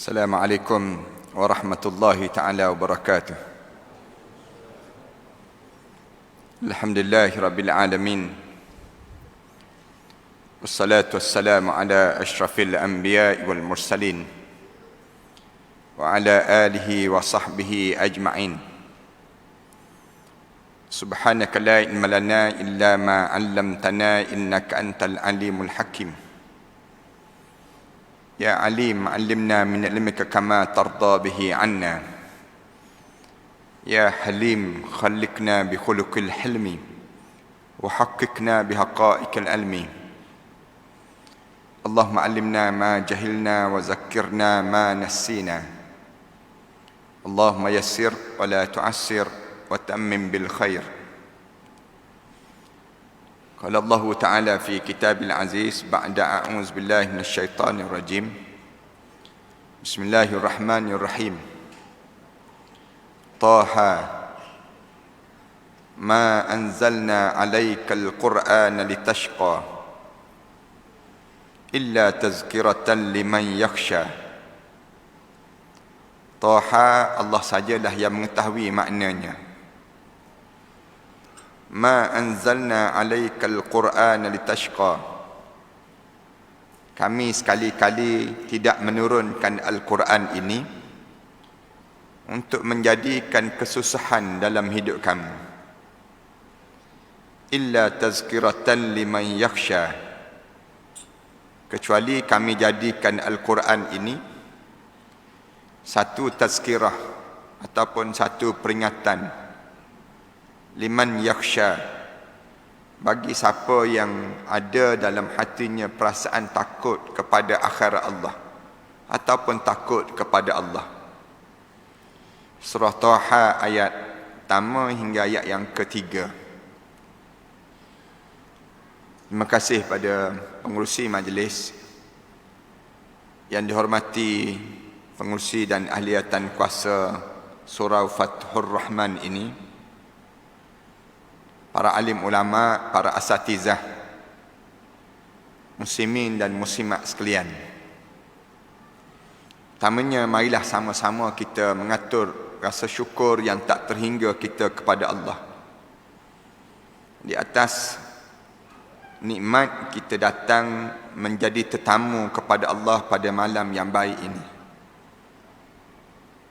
Assalamualaikum warahmatullahi ta'ala wabarakatuh. Alhamdulillahi rabbil alamin. Wassalatu wassalamu ala ashrafil anbiya'i wal mursalin wa ala alihi wa sahbihi ajma'in. Subhanaka la ilma lana illa ma 'allamtana innaka antal alimul hakim. Ya alim, allimna min ilmika kama tarda bihi anna. Ya halim, khalliqna bi khuluqil hilmi wa haqqqiqna bi haqa'iqil ilmi. Allahumma allimna ma jahilna wa zakkirna ma nassina. Allahumma yassir wa la tu'assir wa tammim bil khair. قال الله تعالى في كتاب العزيز بعد أعوذ بالله من الشيطان الرجيم بسم الله الرحمن الرحيم طه ما أنزلنا عليك القرآن لتشقى إلا تذكرة لمن يخشى. طه Allah sajalah yang mengetahui maknanya. Ma anzalna alaikal Qur'ana litashqa. Kami sekali-kali tidak menurunkan Al-Quran ini untuk menjadikan kesusahan dalam hidup kamu. Illa tazkiratan liman yakhsha. Kecuali kami jadikan Al-Quran ini satu tazkirah ataupun satu peringatan liman yakhsha, bagi siapa yang ada dalam hatinya perasaan takut kepada akhirat Allah ataupun takut kepada Allah. Surah Taha ayat pertama hingga ayat yang ketiga. Terima kasih pada pengurusi majlis yang dihormati, pengurusi dan ahliatan kuasa Surah Fathur Rahman ini, para alim ulama, para asatizah, muslimin dan muslimat sekalian. Pertamanya, marilah sama-sama kita mengatur rasa syukur yang tak terhingga kita kepada Allah di atas nikmat kita datang menjadi tetamu kepada Allah pada malam yang baik ini.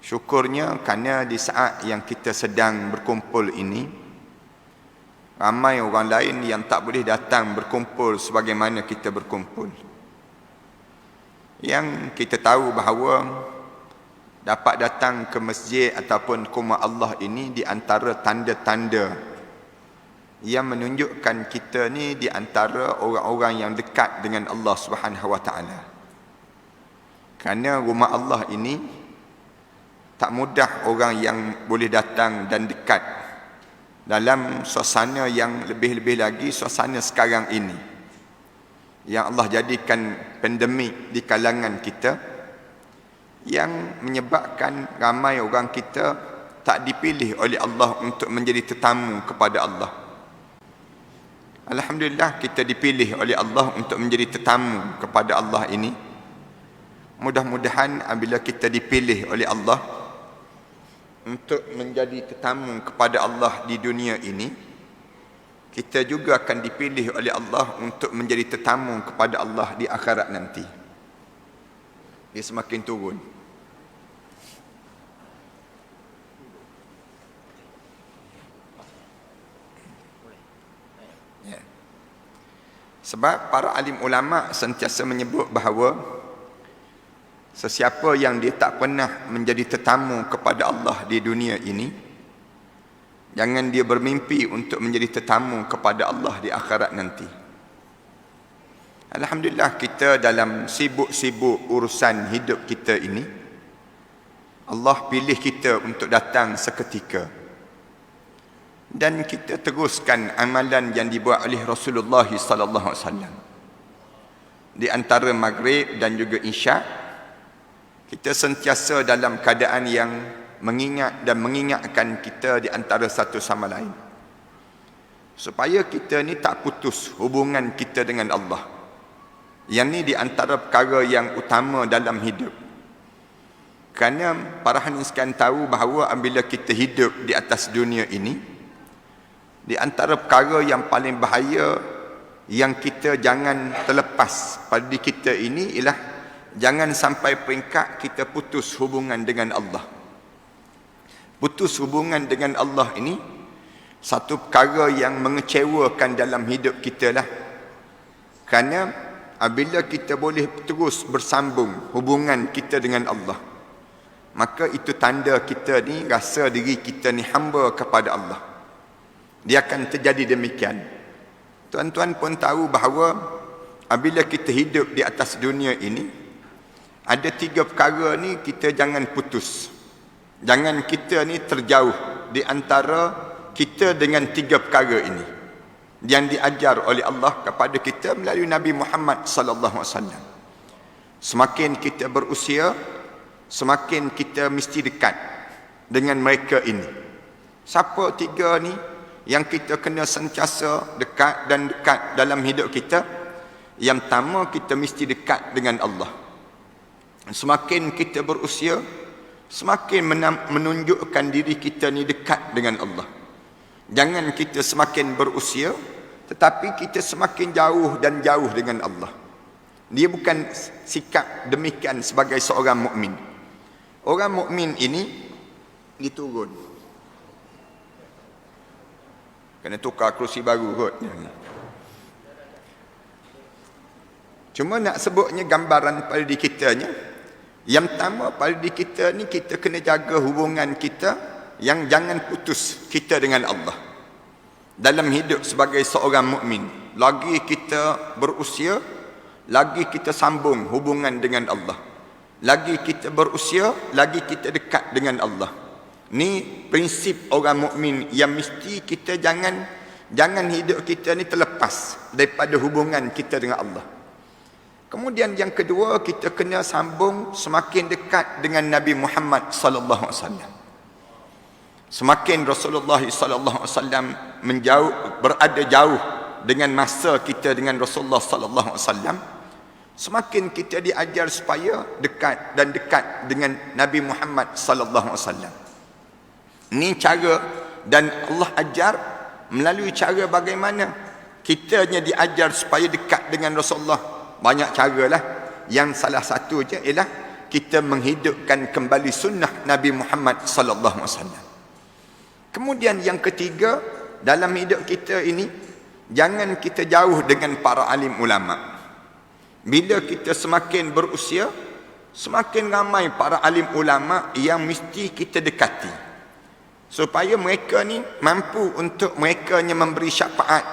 Syukurnya kerana di saat yang kita sedang berkumpul ini, ramai orang lain yang tak boleh datang berkumpul sebagaimana kita berkumpul. Yang kita tahu bahawa dapat datang ke masjid ataupun ke rumah Allah ini di antara tanda-tanda yang menunjukkan kita ni di antara orang-orang yang dekat dengan Allah Subhanahu Wa Taala. Kerana rumah Allah ini tak mudah orang yang boleh datang dan dekat dalam suasana yang lebih-lebih lagi suasana sekarang ini, yang Allah jadikan pandemik di kalangan kita, yang menyebabkan ramai orang kita tak dipilih oleh Allah untuk menjadi tetamu kepada Allah. Alhamdulillah, kita dipilih oleh Allah untuk menjadi tetamu kepada Allah ini. Mudah-mudahan apabila kita dipilih oleh Allah untuk menjadi tetamu kepada Allah di dunia ini, kita juga akan dipilih oleh Allah untuk menjadi tetamu kepada Allah di akhirat nanti. Dia semakin turun. Sebab para alim ulama sentiasa menyebut bahawa sesiapa yang dia tak pernah menjadi tetamu kepada Allah di dunia ini, jangan dia bermimpi untuk menjadi tetamu kepada Allah di akhirat nanti. Alhamdulillah, kita dalam sibuk-sibuk urusan hidup kita ini, Allah pilih kita untuk datang seketika. Dan kita teruskan amalan yang dibuat oleh Rasulullah sallallahu alaihi wasallam. Di antara maghrib dan juga isyak, kita sentiasa dalam keadaan yang mengingat dan mengingatkan kita di antara satu sama lain, supaya kita ni tak putus hubungan kita dengan Allah. Yang ni di antara perkara yang utama dalam hidup. Kerana para hadirin sekalian tahu bahawa apabila kita hidup di atas dunia ini, di antara perkara yang paling bahaya yang kita jangan terlepas pada diri kita ini ialah jangan sampai peringkat kita putus hubungan dengan Allah. Putus hubungan dengan Allah ini satu perkara yang mengecewakan dalam hidup kita lah. Kerana apabila kita boleh terus bersambung hubungan kita dengan Allah, maka itu tanda kita ni rasa diri kita ni hamba kepada Allah. Dia akan terjadi demikian. Tuan-tuan pun tahu bahawa apabila kita hidup di atas dunia ini, ada 3 perkara ni kita jangan putus. Jangan kita ni terjauh di antara kita dengan 3 perkara ini yang diajar oleh Allah kepada kita melalui Nabi Muhammad sallallahu alaihi wasallam. Semakin kita berusia, semakin kita mesti dekat dengan mereka ini. Siapa 3 ni yang kita kena sentiasa dekat dan dekat dalam hidup kita? Yang pertama, kita mesti dekat dengan Allah. Semakin kita berusia, semakin menunjukkan diri kita ni dekat dengan Allah. Jangan kita semakin berusia tetapi kita semakin jauh dan jauh dengan Allah. Dia bukan sikap demikian sebagai seorang mukmin. Orang mukmin ini diturun. Kena tukar kerusi baru kot. Cuma nak sebutnya gambaran pada diri kitanya. Yang pertama pada diri kita ni, kita kena jaga hubungan kita yang jangan putus kita dengan Allah. Dalam hidup sebagai seorang mukmin, lagi kita berusia, lagi kita sambung hubungan dengan Allah. Lagi kita berusia, lagi kita dekat dengan Allah. Ni prinsip orang mukmin yang mesti kita jangan hidup kita ni terlepas daripada hubungan kita dengan Allah. Kemudian yang kedua, kita kena sambung semakin dekat dengan Nabi Muhammad sallallahu alaihi wasallam. Semakin Rasulullah sallallahu alaihi wasallam berada jauh dengan masa kita dengan Rasulullah sallallahu alaihi wasallam, semakin kita diajar supaya dekat dan dekat dengan Nabi Muhammad sallallahu alaihi wasallam. Ini cara, dan Allah ajar melalui cara bagaimana kitanya diajar supaya dekat dengan Rasulullah. Banyak caralah. Yang salah satu je ialah kita menghidupkan kembali sunnah Nabi Muhammad sallallahu alaihi wasallam. Kemudian yang ketiga, dalam hidup kita ini jangan kita jauh dengan para alim ulama. Bila kita semakin berusia, semakin ramai para alim ulama yang mesti kita dekati, supaya mereka ni mampu untuk merekanya memberi syafaat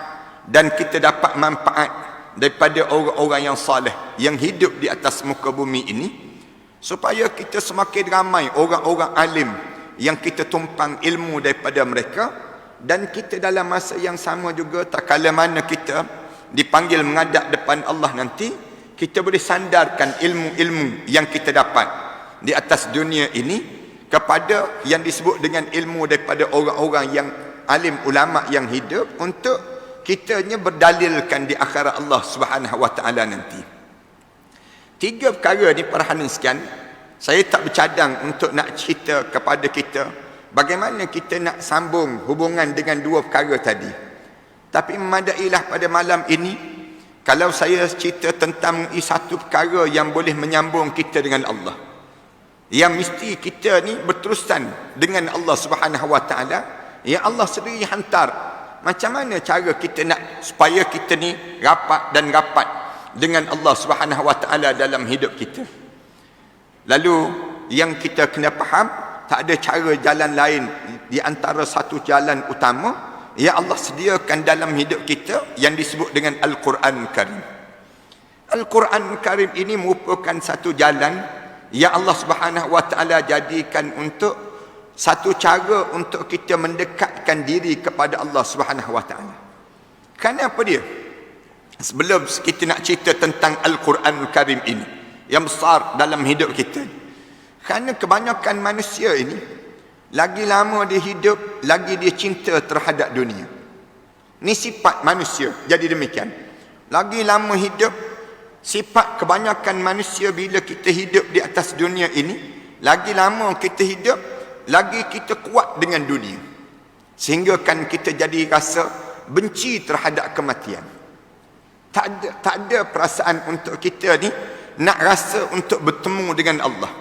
dan kita dapat manfaat daripada orang-orang yang saleh yang hidup di atas muka bumi ini, supaya kita semakin ramai orang-orang alim yang kita tumpang ilmu daripada mereka, dan kita dalam masa yang sama juga tak kala mana kita dipanggil menghadap depan Allah nanti, kita boleh sandarkan ilmu-ilmu yang kita dapat di atas dunia ini kepada yang disebut dengan ilmu daripada orang-orang yang alim ulama yang hidup, untuk kitanya berdalilkan di akhirat Allah Subhanahu wa taala nanti. 3 perkara ni para hadirin sekalian, saya tak bercadang untuk nak cerita kepada kita bagaimana kita nak sambung hubungan dengan 2 perkara tadi. Tapi memadailah pada malam ini kalau saya cerita tentang satu perkara yang boleh menyambung kita dengan Allah, yang mesti kita ni berterusan dengan Allah Subhanahu wa taala, yang Allah sendiri hantar. Macam mana cara kita nak supaya kita ni rapat dan rapat dengan Allah Subhanahu wa taala dalam hidup kita? Lalu yang kita kena faham, tak ada cara jalan lain di antara satu jalan utama yang Allah sediakan dalam hidup kita yang disebut dengan Al-Quran Karim. Al-Quran Karim ini merupakan satu jalan yang Allah Subhanahu wa taala jadikan untuk satu cara untuk kita mendekatkan diri kepada Allah Subhanahu wa taala. Kenapa dia? Sebelum kita nak cerita tentang Al-Quran Karim ini yang besar dalam hidup kita, kerana kebanyakan manusia ini lagi lama dia hidup, lagi dia cinta terhadap dunia. Ini sifat manusia jadi demikian. Lagi lama hidup, sifat kebanyakan manusia bila kita hidup di atas dunia ini, lagi lama kita hidup, lagi kita kuat dengan dunia. Sehingga kan kita jadi rasa benci terhadap kematian. Tak ada perasaan untuk kita ni nak rasa untuk bertemu dengan Allah.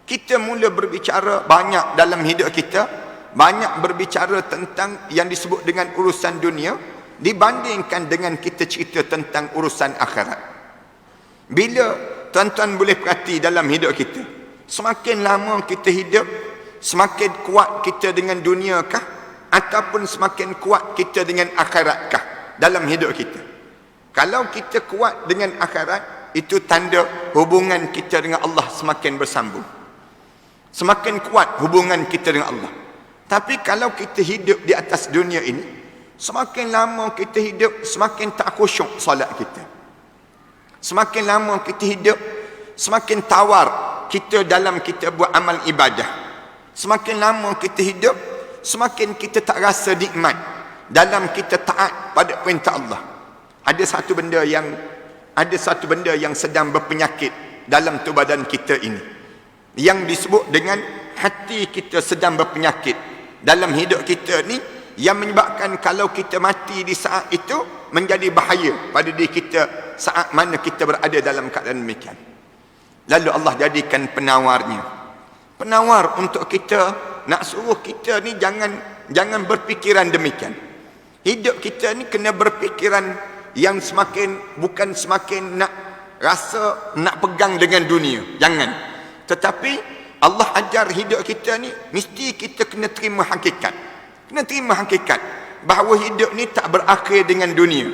Kita mula berbicara banyak dalam hidup kita, banyak berbicara tentang yang disebut dengan urusan dunia dibandingkan dengan kita cerita tentang urusan akhirat. Bila tuan-tuan boleh perhati dalam hidup kita, semakin lama kita hidup, semakin kuat kita dengan dunia kah ataupun semakin kuat kita dengan akhirat kah dalam hidup kita? Kalau kita kuat dengan akhirat, itu tanda hubungan kita dengan Allah semakin bersambung. Semakin kuat hubungan kita dengan Allah. Tapi kalau kita hidup di atas dunia ini, semakin lama kita hidup, semakin tak khusyuk solat kita. Semakin lama kita hidup, semakin tawar kita dalam kita buat amal ibadah. Semakin lama kita hidup, semakin kita tak rasa nikmat dalam kita taat pada perintah Allah. Ada satu benda yang sedang berpenyakit dalam tu badan kita ini, yang disebut dengan hati kita sedang berpenyakit dalam hidup kita ni, yang menyebabkan kalau kita mati di saat itu menjadi bahaya pada diri kita saat mana kita berada dalam keadaan demikian. Lalu Allah jadikan penawar untuk kita, nak suruh kita ni jangan berfikiran demikian. Hidup kita ni kena berfikiran yang bukan semakin nak rasa nak pegang dengan dunia, jangan. Tetapi Allah ajar hidup kita ni mesti kita kena terima hakikat. Kena terima hakikat bahawa hidup ni tak berakhir dengan dunia.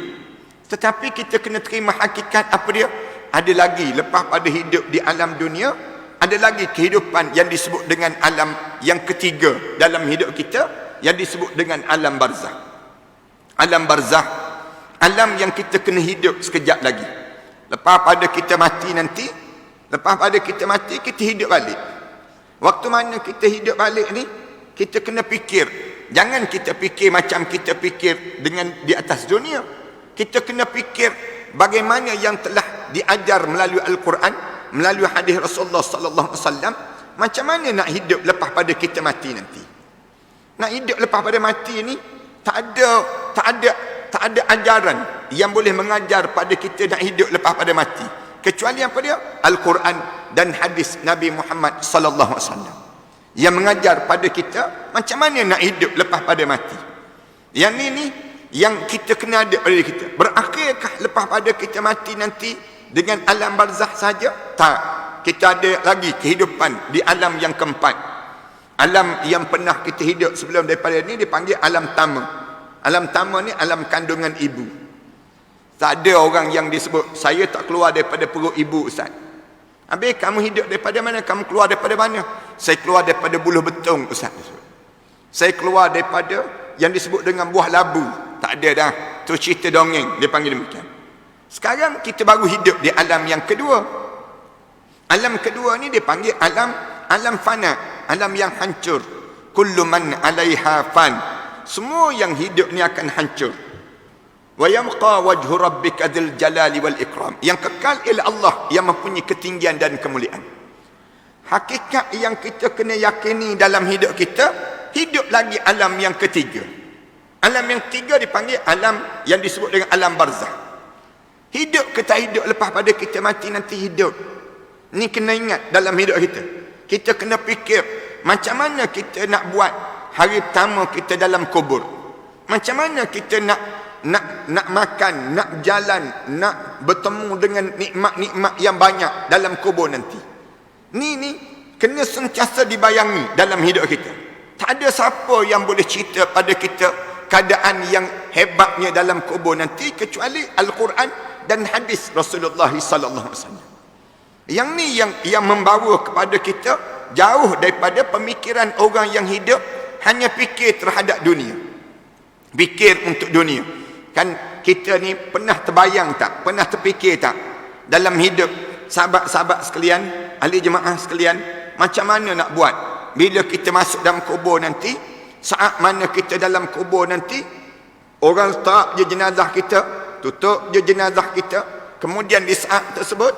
Tetapi kita kena terima hakikat apa dia? Ada lagi lepas pada hidup di alam dunia, ada lagi kehidupan yang disebut dengan alam yang ketiga dalam hidup kita, yang disebut dengan alam barzah. Alam barzah, alam yang kita kena hidup sekejap lagi. Lepas pada kita mati nanti, kita hidup balik. Waktu mana kita hidup balik ni, kita kena fikir. Jangan kita fikir macam kita fikir dengan di atas dunia. Kita kena fikir bagaimana yang telah diajar melalui Al-Quran, melalui hadis Rasulullah sallallahu alaihi wasallam, macam mana nak hidup lepas pada kita mati nanti. Nak hidup lepas pada mati ni tak ada ajaran yang boleh mengajar pada kita nak hidup lepas pada mati, kecuali apa dia? Al-Quran dan hadis Nabi Muhammad sallallahu alaihi wasallam yang mengajar pada kita macam mana nak hidup lepas pada mati. Yang ni yang kita kena ada pada kita. Berakhirkah lepas pada kita mati nanti dengan alam barzah saja? Tak. Kita ada lagi kehidupan di alam yang keempat. Alam yang pernah kita hidup sebelum daripada ni dipanggil alam tama. Alam tama ni alam kandungan ibu. Tak ada orang yang disebut, saya tak keluar daripada perut ibu, Ustaz. Habis kamu hidup daripada mana? Kamu keluar daripada mana? Saya keluar daripada buluh betung, Ustaz. Saya keluar daripada yang disebut dengan buah labu. Tak ada dah. Tu cerita dongeng, dia panggil demikian. Sekarang kita baru hidup di alam yang kedua. Alam kedua ni dia panggil alam fana, alam yang hancur. Kullu man 'alaiha fan. Semua yang hidup ni akan hancur. Wa yamqa wajhu rabbika dzil jalali wal ikram. Yang kekal ialah Allah yang mempunyai ketinggian dan kemuliaan. Hakikat yang kita kena yakini dalam hidup kita, hidup lagi alam yang ketiga. Alam yang ketiga dipanggil alam yang disebut dengan alam barzah. Hidup ke tak hidup lepas pada kita mati nanti hidup. Ni kena ingat dalam hidup kita. Kita kena fikir macam mana kita nak buat hari pertama kita dalam kubur. Macam mana kita nak makan, nak jalan, nak bertemu dengan nikmat-nikmat yang banyak dalam kubur nanti. Ni kena sentiasa dibayangi dalam hidup kita. Tak ada siapa yang boleh cerita pada kita keadaan yang hebatnya dalam kubur nanti kecuali Al-Quran dan hadis Rasulullah sallallahu alaihi wasallam. Yang ni yang membawa kepada kita jauh daripada pemikiran orang yang hidup hanya fikir terhadap dunia. Fikir untuk dunia. Kan kita ni pernah terbayang tak? Pernah terfikir tak? Dalam hidup sahabat-sahabat sekalian, ahli jemaah sekalian, macam mana nak buat bila kita masuk dalam kubur nanti? Saat mana kita dalam kubur nanti, orang letak je jenazah kita, tutup je jenazah kita, kemudian di saat tersebut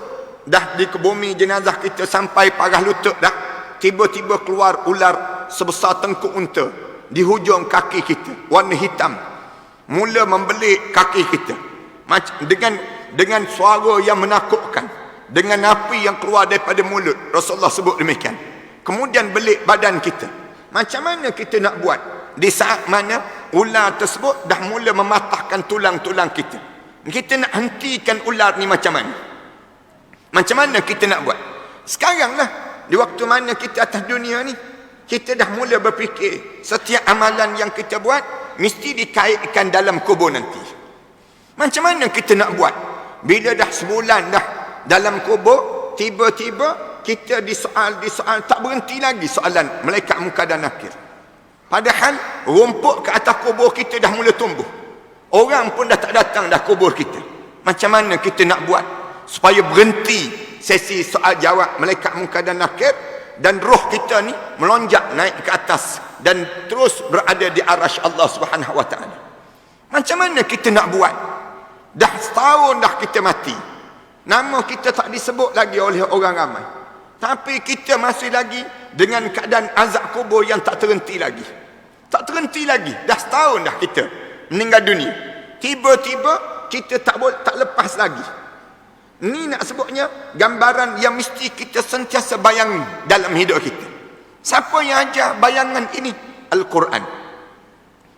dah dikebumi jenazah kita sampai parah lutut dah, tiba-tiba keluar ular sebesar tengkuk unta di hujung kaki kita, warna hitam, mula membelik kaki kita dengan suara yang menakutkan, dengan api yang keluar daripada mulut. Rasulullah sebut demikian. Kemudian belik badan kita. Macam mana kita nak buat di saat mana ular tersebut dah mula mematahkan tulang-tulang kita? Kita nak hentikan ular ni macam mana? Macam mana kita nak buat? Sekarang lah, di waktu mana kita atas dunia ni, kita dah mula berfikir setiap amalan yang kita buat mesti dikaitkan dalam kubur nanti. Macam mana kita nak buat? Bila dah sebulan dah dalam kubur, tiba-tiba kita disoal tak berhenti lagi soalan malaikat munkar dan nakir. Padahal rumput ke atas kubur kita dah mula tumbuh. Orang pun dah tak datang dah kubur kita. Macam mana kita nak buat supaya berhenti sesi soal jawab malaikat munkar dan nakir, dan roh kita ni melonjak naik ke atas dan terus berada di arasy Allah Subhanahu wa taala? Macam mana kita nak buat? Dah setahun dah kita mati. Nama kita tak disebut lagi oleh orang ramai. Tapi kita masih lagi dengan keadaan azab kubur yang tak terhenti lagi. Tak terhenti lagi. Dah setahun dah kita meninggal dunia. Tiba-tiba kita tak lepas lagi. Ni nak sebutnya gambaran yang mesti kita sentiasa bayangi dalam hidup kita. Siapa yang ajar bayangan ini? Al-Quran.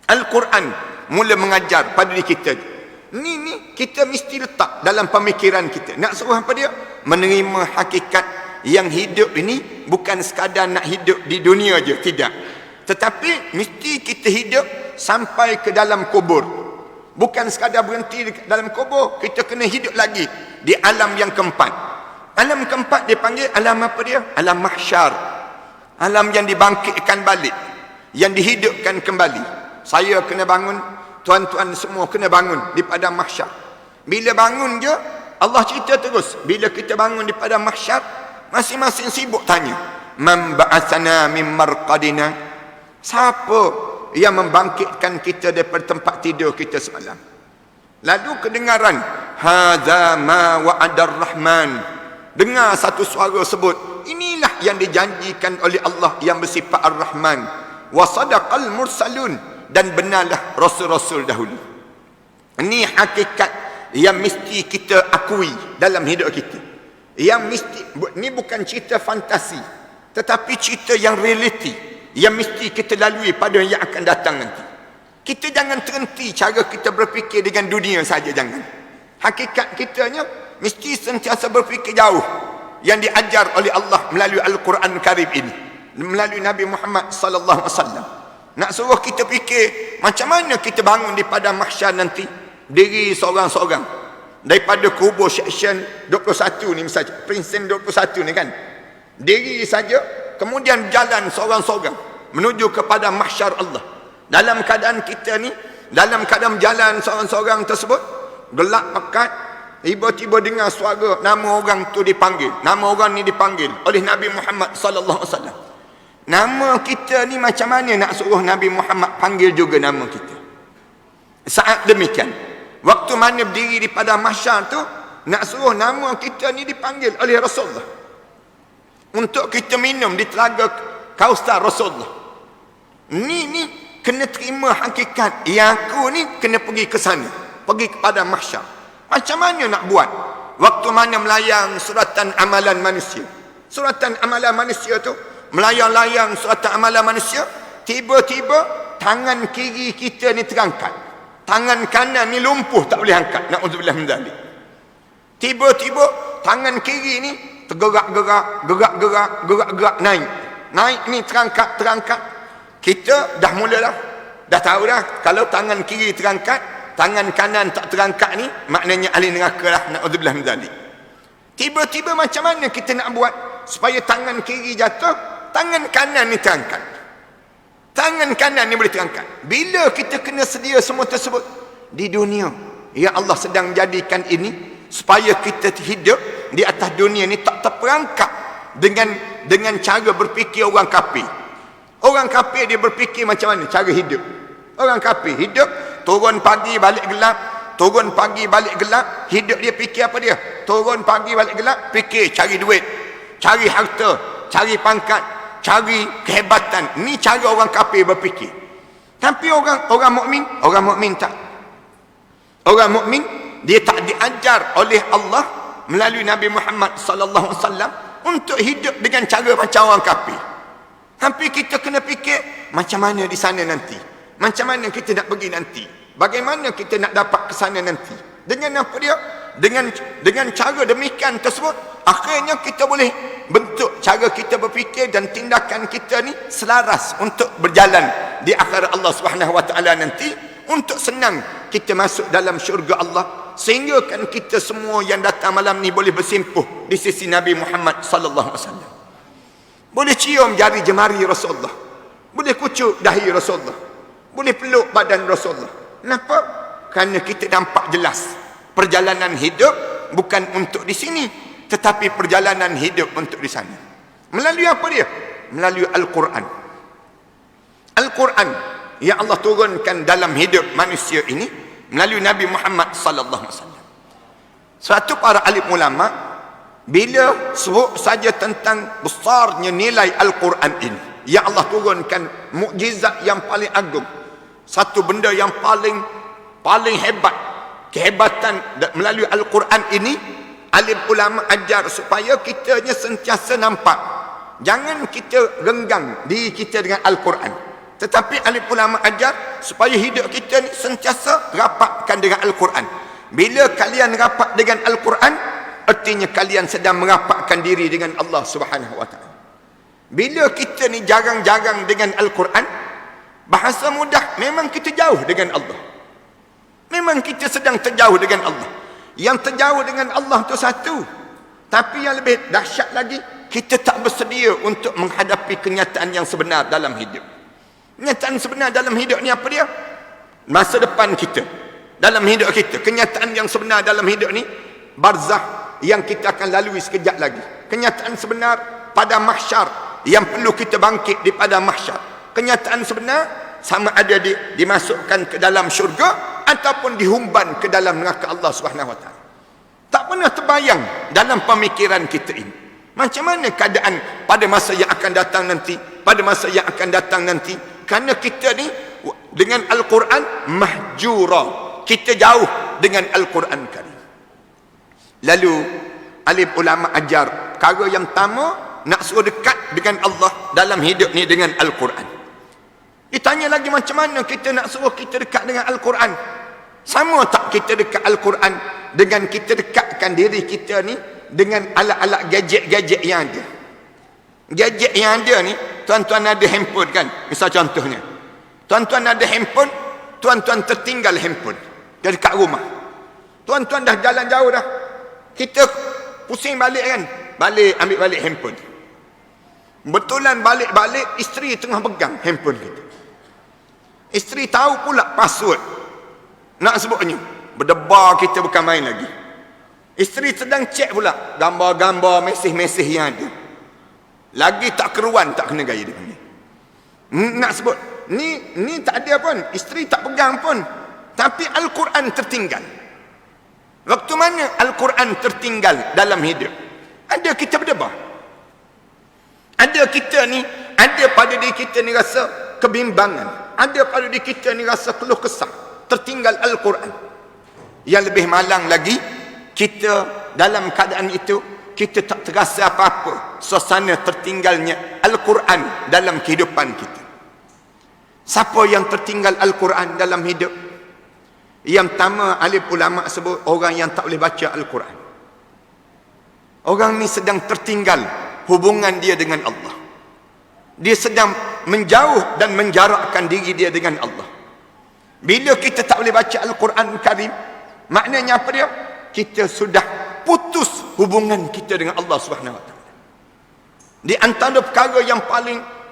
Al-Quran mula mengajar pada diri kita. Ni kita mesti letak dalam pemikiran kita. Nak suruh apa dia? Menerima hakikat yang hidup ini bukan sekadar nak hidup di dunia je, tidak. Tetapi mesti kita hidup sampai ke dalam kubur. Bukan sekadar berhenti dalam kubur, kita kena hidup lagi di alam yang keempat. Alam keempat dipanggil alam apa dia? Alam mahsyar. Alam yang dibangkitkan balik, yang dihidupkan kembali. Saya kena bangun, tuan-tuan semua kena bangun di padang mahsyar. Bila bangun je, Allah cerita terus. Bila kita bangun di padang mahsyar, masing-masing sibuk tanya, man ba'atsana min marqadina? Siapa yang membangkitkan kita daripada tempat tidur kita semalam? Lalu kedengaran, hadza ma wa'adar rahman. Dengar satu suara sebut, inilah yang dijanjikan oleh Allah yang bersifat ar-Rahman. Wa sadaqal mursalun, dan benarlah rasul-rasul dahulu. Ini hakikat yang mesti kita akui dalam hidup kita. Yang mesti, ni bukan cerita fantasi, tetapi cerita yang realiti, yang mesti kita lalui pada yang akan datang nanti. Kita jangan terhenti cara kita berfikir dengan dunia saja, jangan. Hakikat kitanya mesti sentiasa berfikir jauh, yang diajar oleh Allah melalui Al-Quran Karim ini, melalui Nabi Muhammad sallallahu alaihi wasallam. Nak suruh kita fikir macam mana kita bangun di padang mahsyar nanti, diri seorang-seorang daripada kubur section 21 ni misalnya, Princeton 21 ni kan, diri saja, kemudian jalan seorang-seorang menuju kepada mahsyar Allah. Dalam keadaan kita ni, dalam keadaan jalan seorang-seorang tersebut, gelap pekat, tiba-tiba dengar suara nama orang tu dipanggil, nama orang ni dipanggil oleh Nabi Muhammad sallallahu alaihi wasallam. Nama kita ni macam mana nak suruh Nabi Muhammad panggil juga nama kita? Saat demikian, waktu mana berdiri di padang mahsyar tu, nak suruh nama kita ni dipanggil oleh Rasulullah untuk kita minum di telaga Kausar Rasulullah. Ni kena terima hakikat yang aku ni kena pergi ke sana, pergi kepada mahsyar. Macam mana nak buat? Waktu mana melayang suratan amalan manusia. Suratan amalan manusia tu, melayang-layang suratan amalan manusia, tiba-tiba tangan kiri kita ni terangkat, tangan kanan ni lumpuh tak boleh angkat. Na'udzubillah min dzalik. Tiba-tiba tangan kiri ni gerak-gerak naik ni, terangkat. Kita dah mulalah, dah tahu dah kalau tangan kiri terangkat, tangan kanan tak terangkat ni, maknanya ahli neraka lah. Na'udzubillah min dzalik. Tiba-tiba macam mana kita nak buat supaya tangan kiri jatuh, tangan kanan ni terangkat? Tangan kanan ni boleh terangkat. Bila kita kena sedia semua tersebut di dunia, ya Allah sedang jadikan ini supaya kita hidup di atas dunia ni tak terperangkap dengan cara berfikir orang kafir. Orang kafir dia berfikir macam mana cara hidup? Orang kafir hidup turun pagi balik gelap, turun pagi balik gelap. Hidup dia fikir apa dia? Turun pagi balik gelap, fikir cari duit, cari harta, cari pangkat, cari kehebatan. Ni cara orang kafir berfikir. Tapi orang mukmin tak. Orang mukmin dia tak diajar oleh Allah melalui Nabi Muhammad sallallahu alaihi wasallam untuk hidup dengan cara macam orang kafir. Tapi kita kena fikir macam mana di sana nanti. Macam mana kita nak pergi nanti. Bagaimana kita nak dapat ke sana nanti. Dengan apa dia? Dengan cara demikian tersebut, akhirnya kita boleh bentuk cara kita berfikir dan tindakan kita ni selaras untuk berjalan di akhirat Allah Subhanahu Wa Taala nanti, untuk senang kita masuk dalam syurga Allah, sehingga kan kita semua yang datang malam ni boleh bersimpuh di sisi Nabi Muhammad sallallahu alaihi wasallam. Boleh cium jari jemari Rasulullah, boleh kucuk dahi Rasulullah, boleh peluk badan Rasulullah. Kenapa? Kerana kita nampak jelas perjalanan hidup bukan untuk di sini, tetapi perjalanan hidup untuk di sana. Melalui apa dia? Melalui Al-Quran. Al-Quran yang Allah turunkan dalam hidup manusia ini melalui Nabi Muhammad sallallahu alaihi wasallam. Suatu para alim ulama bila sebut saja tentang besarnya nilai Al-Quran ini, yang Allah turunkan mukjizat yang paling agung, satu benda yang paling hebat, kehebatan melalui Al-Quran ini, alim ulama ajar supaya kitanya sentiasa nampak. Jangan kita renggang diri kita dengan Al-Quran, tetapi alim ulama ajar supaya hidup kita ni sentiasa rapatkan dengan Al-Quran. Bila kalian rapat dengan Al-Quran, artinya kalian sedang merapatkan diri dengan Allah Subhanahu Wa Taala. Bila kita ni jarang-jarang dengan Al-Quran, bahasa mudah, memang kita jauh dengan Allah. Memang kita sedang terjauh dengan Allah. Yang terjauh dengan Allah tu satu, tapi yang lebih dahsyat lagi, kita tak bersedia untuk menghadapi kenyataan yang sebenar dalam hidup. Kenyataan sebenar dalam hidup ni apa dia? Masa depan kita, dalam hidup kita. Kenyataan yang sebenar dalam hidup ni, barzah yang kita akan lalui sekejap lagi. Kenyataan sebenar pada mahsyar, yang perlu kita bangkit di pada mahsyar. Kenyataan sebenar sama ada dimasukkan ke dalam syurga ataupun dihumban ke dalam neraka Allah Subhanahu Wa Taala. Tak pernah terbayang dalam pemikiran kita ini. Macam mana keadaan pada masa yang akan datang nanti, pada masa yang akan datang nanti. Kerana kita ni dengan Al-Quran mahjura, kita jauh dengan Al-Quran Karim. Lalu alim ulama ajar perkara yang pertama, nak suruh dekat dengan Allah dalam hidup ni dengan Al-Quran. Ditanya lagi macam mana kita nak suruh kita dekat dengan Al-Quran. Sama tak kita dekat Al-Quran dengan kita dekatkan diri kita ni dengan alat-alat gadget-gadget yang ada. Gadget yang ada ni, tuan-tuan ada handphone kan, misal contohnya, tuan-tuan ada handphone, tuan-tuan tertinggal handphone dari kat rumah. Tuan-tuan dah jalan jauh dah, kita pusing balik kan, ambil balik handphone. Betulan balik-balik, isteri tengah pegang handphone kita. Isteri tahu pula password, nak sebutnya, berdebar kita bukan main lagi. Isteri sedang cek pula gambar-gambar, mesej-mesej yang ada. Lagi tak keruan, tak kena gaya dia ni. Nak sebut, ni tak ada pun, isteri tak pegang pun. Tapi Al-Quran tertinggal. Waktu mana Al-Quran tertinggal dalam hidup? Ada kita berdebar. Ada kita ni, ada pada diri kita ni rasa kebimbangan. Ada pada diri kita ni rasa keluh kesah. Tertinggal Al-Quran. Yang lebih malang lagi, kita dalam keadaan itu, kita tak terasa apa-apa suasana tertinggalnya Al-Quran dalam kehidupan kita. Siapa yang tertinggal Al-Quran dalam hidup? Yang pertama, alim ulama sebut orang yang tak boleh baca Al-Quran. Orang ni sedang tertinggal hubungan dia dengan Allah. Dia sedang menjauh dan menjarakkan diri dia dengan Allah. Bila kita tak boleh baca Al-Quran Karim, maknanya apa dia? Kita sudah putus hubungan kita dengan Allah Subhanahu Wa Taala. Di antara perkara yang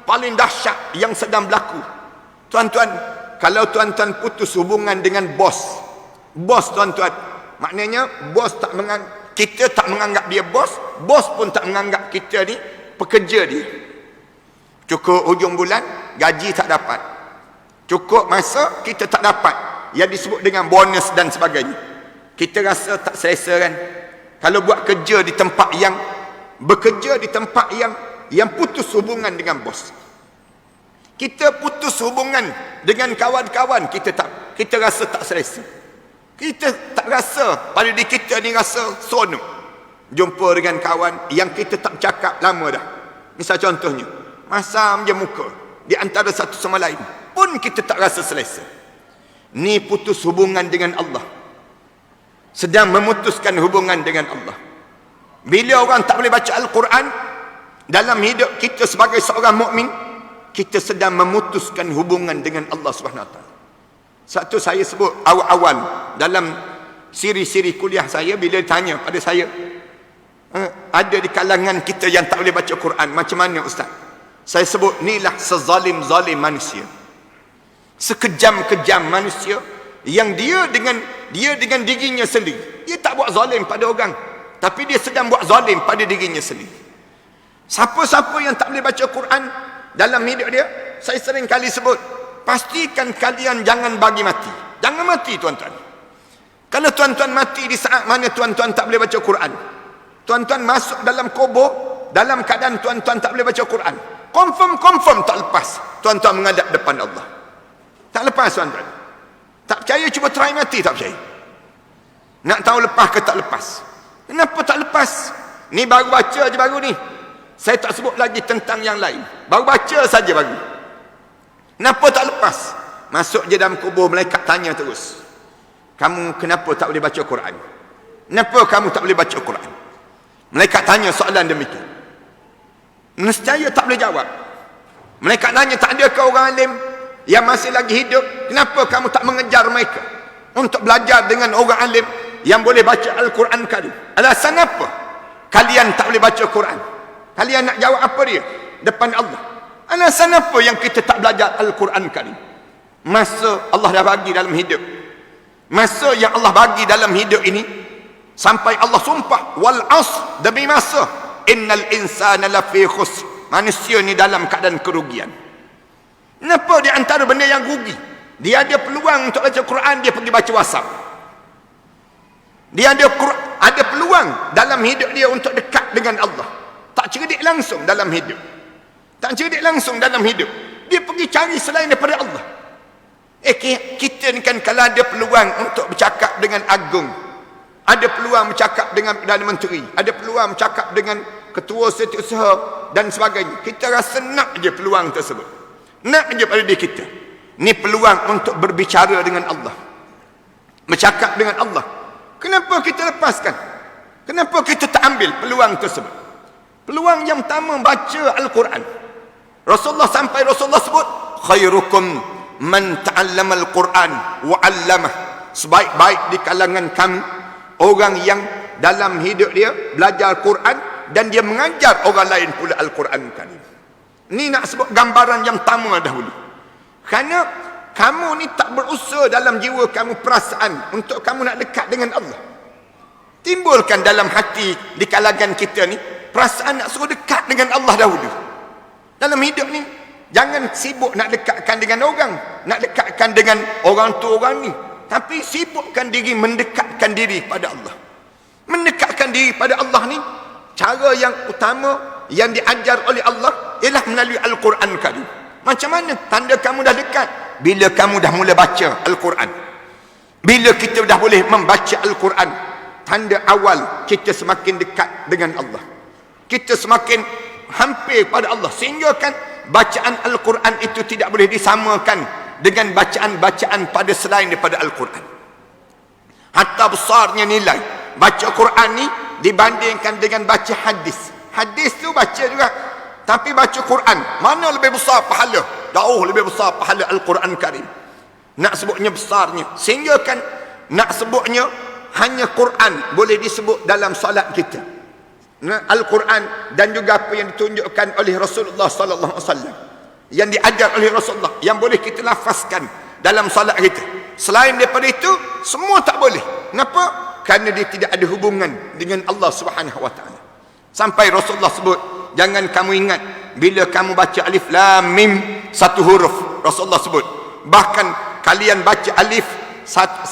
paling dahsyat yang sedang berlaku, tuan-tuan, kalau tuan-tuan putus hubungan dengan bos tuan-tuan, maknanya bos kita tak menganggap dia bos pun tak menganggap kita ni pekerja dia. Cukup hujung bulan, gaji tak dapat. Cukup masa, kita tak dapat yang disebut dengan bonus dan sebagainya. Kita rasa tak selesa kan? Kalau buat kerja di tempat yang, bekerja di tempat yang yang putus hubungan dengan bos. Kita putus hubungan dengan kawan-kawan, kita rasa tak selesa. Kita tak rasa, pada diri kita ni rasa seronok jumpa dengan kawan yang kita tak bercakap lama dah. Misal contohnya, masam je muka di antara satu sama lain, pun kita tak rasa selesa. Ni putus hubungan dengan Allah, sedang memutuskan hubungan dengan Allah. Bila orang tak boleh baca Al-Quran dalam hidup kita sebagai seorang mukmin, kita sedang memutuskan hubungan dengan Allah SWT. Satu saya sebut awal-awal dalam siri-siri kuliah saya, bila ditanya pada saya, ada di kalangan kita yang tak boleh baca Quran, macam mana Ustaz? Saya sebut, inilah sezalim-zalim manusia, sekejam-kejam manusia, yang dia dengan dirinya sendiri. Dia tak buat zalim pada orang, tapi dia sedang buat zalim pada dirinya sendiri. Siapa-siapa yang tak boleh baca Quran dalam hidup dia, saya sering kali sebut, pastikan kalian jangan bagi mati. Jangan mati tuan-tuan. Kalau tuan-tuan mati di saat mana tuan-tuan tak boleh baca Quran, tuan-tuan masuk dalam kubur dalam keadaan tuan-tuan tak boleh baca Quran, confirm tak lepas tuan-tuan menghadap depan Allah. Tak lepas tuan-tuan. Tak percaya, cuba try mati, tak percaya. Nak tahu lepas ke tak lepas? Kenapa tak lepas? Ni baru baca je baru ni. Saya tak sebut lagi tentang yang lain. Baru baca saja baru. Kenapa tak lepas? Masuk je dalam kubur, malaikat tanya terus. Kamu kenapa tak boleh baca Quran? Kenapa kamu tak boleh baca Quran? Malaikat tanya soalan demikian. Nescaya tak boleh jawab. Malaikat tanya, tak ada ke orang alim yang masih lagi hidup? Kenapa kamu tak mengejar mereka untuk belajar dengan orang alim yang boleh baca Al-Quran Karim? Alasan apa kalian tak boleh baca Quran? Kalian nak jawab apa dia depan Allah? Alasan apa yang kita tak belajar Al-Quran Karim? Masa Allah dah bagi dalam hidup, masa yang Allah bagi dalam hidup ini, sampai Allah sumpah, wal asr, demi masa, innal insana lafi khusr, manusia ni dalam keadaan kerugian. Kenapa di antara benda yang rugi? Dia ada peluang untuk baca Quran, dia pergi baca WhatsApp. Dia ada peluang dalam hidup dia untuk dekat dengan Allah, tak cerdik langsung dalam hidup. Tak cerdik langsung dalam hidup, dia pergi cari selain daripada Allah. Kita ni kan, kalau ada peluang untuk bercakap dengan agung, ada peluang bercakap dengan Perdana Menteri, ada peluang bercakap dengan ketua setiausaha dan sebagainya, kita rasa nak je peluang tersebut, nak je pada diri kita. Ni peluang untuk berbicara dengan Allah, bercakap dengan Allah. Kenapa kita lepaskan? Kenapa kita tak ambil peluang tersebut? Peluang yang pertama, baca Al-Quran. Rasulullah sebut, khairukum man ta'allama Al-Quran wa 'allamah. Sebaik-baik di kalangan kami orang yang dalam hidup dia belajar Al-Quran dan dia mengajar orang lain pula Al-Quran Karim. Ni nak sebut gambaran yang pertama dahulu. Kerana kamu ni tak berusaha dalam jiwa kamu perasaan untuk kamu nak dekat dengan Allah. Timbulkan dalam hati di kalangan kita ni perasaan nak suruh dekat dengan Allah dahulu. Dalam hidup ni jangan sibuk nak dekatkan dengan orang, nak dekatkan dengan orang tu orang ni, tapi sibukkan diri mendekatkan diri pada Allah. Mendekatkan diri pada Allah ni, cara yang utama yang diajar oleh Allah ialah melalui Al-Quran Karim. Macam mana tanda kamu dah dekat? Bila kamu dah mula baca Al-Quran. Bila kita dah boleh membaca Al-Quran, tanda awal kita semakin dekat dengan Allah, kita semakin hampir pada Allah, sehingga kan bacaan Al-Quran itu tidak boleh disamakan dengan bacaan-bacaan pada selain daripada Al-Quran. Hatta besarnya nilai baca Quran ni dibandingkan dengan baca hadis. Hadis tu baca juga, tapi baca Quran mana lebih besar pahala? Jauh lebih besar pahala Al-Quran Karim. Nak sebutnya besarnya, sehingga kan nak sebutnya hanya Quran boleh disebut dalam solat kita. Al-Quran dan juga apa yang ditunjukkan oleh Rasulullah sallallahu alaihi wasallam, yang diajar oleh Rasulullah, yang boleh kita lafazkan dalam solat kita. Selain daripada itu semua tak boleh. Kenapa? Kerana dia tidak ada hubungan dengan Allah Subhanahu wa taala. Sampai Rasulullah sebut, jangan kamu ingat bila kamu baca alif lam mim satu huruf. Rasulullah sebut, bahkan kalian baca alif 10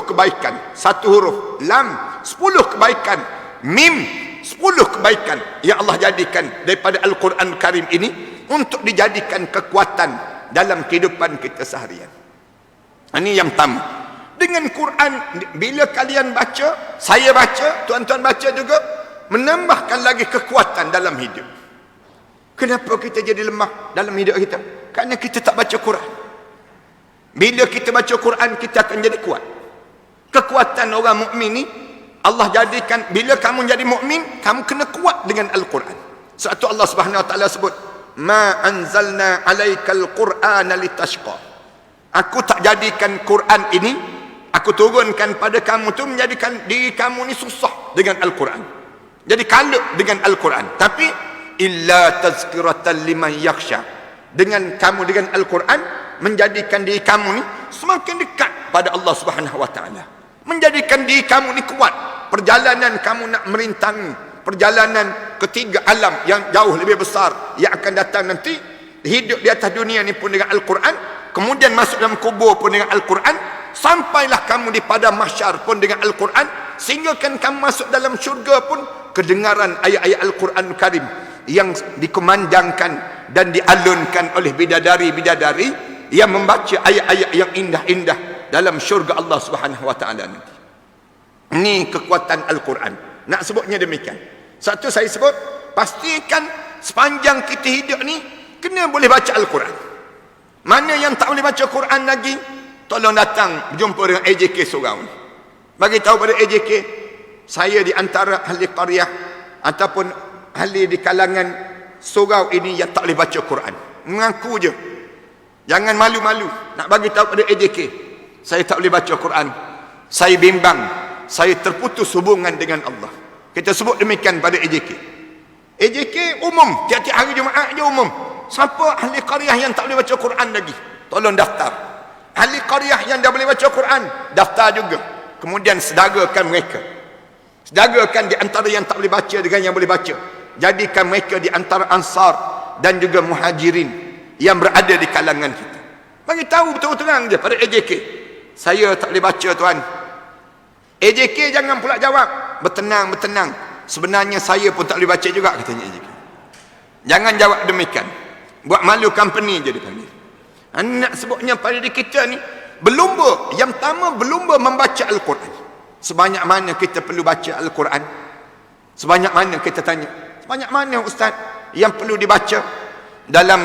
kebaikan, satu huruf, lam 10 kebaikan, mim 10 10 kebaikan yang Allah jadikan daripada Al-Quran Karim ini untuk dijadikan kekuatan dalam kehidupan kita seharian. Ini yang pertama. Dengan Quran, bila kalian baca, saya baca, tuan-tuan baca juga, menambahkan lagi kekuatan dalam hidup. Kenapa kita jadi lemah dalam hidup kita? Kerana kita tak baca Quran. Bila kita baca Quran, kita akan jadi kuat. Kekuatan orang mukmin ni Allah jadikan, bila kamu jadi mukmin, kamu kena kuat dengan Al-Quran. Sebab tu Allah Subhanahu Wa Taala sebut, "Ma anzalna 'alaikal Qur'ana litashqa." Aku tak jadikan Quran ini, aku turunkan pada kamu tu menjadikan diri kamu ni susah dengan Al-Quran. Jadi kalut dengan Al-Quran. Tapi illa tazkiratan liman yakhsha. Dengan kamu dengan Al-Quran menjadikan diri kamu ni semakin dekat pada Allah Subhanahu Wa Taala. Menjadikan diri kamu ni kuat. Perjalanan kamu nak merintangi, perjalanan ketiga alam yang jauh lebih besar yang akan datang nanti, hidup di atas dunia ni pun dengan Al-Quran, kemudian masuk dalam kubur pun dengan Al-Quran, sampailah kamu di padang mahsyar pun dengan Al-Quran, sehingga kan kamu masuk dalam syurga pun kedengaran ayat-ayat Al-Quran Karim yang dikumandangkan dan dialunkan oleh bidadari-bidadari yang membaca ayat-ayat yang indah-indah dalam syurga Allah Subhanahu Wa Taala nanti. Ini kekuatan Al-Quran. Nak sebutnya demikian. Satu saya sebut, pastikan sepanjang kita hidup ni kena boleh baca Al-Quran. Mana yang tak boleh baca Quran lagi, tolong datang berjumpa dengan AJK seorang. Bagi tahu pada AJK, saya di antara ahli qaryah ataupun ahli di kalangan surau ini yang tak boleh baca Quran. Mengaku je. Jangan malu-malu nak bagi tahu pada AJK, saya tak boleh baca Quran. Saya bimbang, saya terputus hubungan dengan Allah. Kita sebut demikian pada AJK. AJK umum, tiap-tiap hari Jumaat je umum. Siapa ahli qaryah yang tak boleh baca Quran lagi, tolong daftar. Ahli qaryah yang dah boleh baca Quran, daftar juga. Kemudian sedarakan mereka. Sedarakan di antara yang tak boleh baca dengan yang boleh baca. Jadikan mereka di antara Ansar dan juga Muhajirin yang berada di kalangan kita. Bagi tahu betul-betul je pada AJK, saya tak boleh baca tuan. AJK jangan pula jawab, bertenang. Sebenarnya saya pun tak boleh baca juga, katanya AJK. Jangan jawab demikian. Buat malu company je dipanggil. Anak sebutnya pada diri kita ni, berlumba. Yang pertama, berlumba membaca Al-Quran. Sebanyak mana kita perlu baca Al-Quran? Sebanyak mana kita tanya? Sebanyak mana ustaz yang perlu dibaca dalam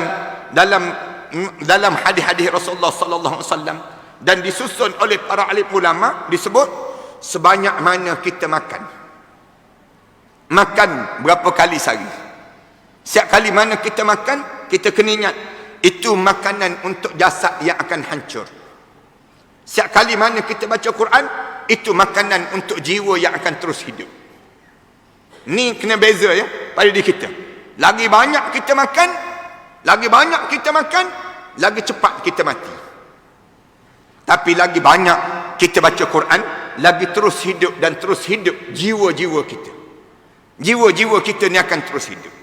hadis-hadis Rasulullah sallallahu alaihi wasallam dan disusun oleh para alim ulama, disebut sebanyak mana kita makan. Makan berapa kali sehari? Setiap kali mana kita makan, kita kena ingat, itu makanan untuk jasad yang akan hancur. Setiap kali mana kita baca Quran, itu makanan untuk jiwa yang akan terus hidup. Ni kena beza ya pada diri kita. Lagi banyak kita makan, lagi cepat kita mati. Tapi lagi banyak kita baca Quran, lagi terus hidup dan terus hidup jiwa-jiwa kita. Jiwa-jiwa kita ni akan terus hidup.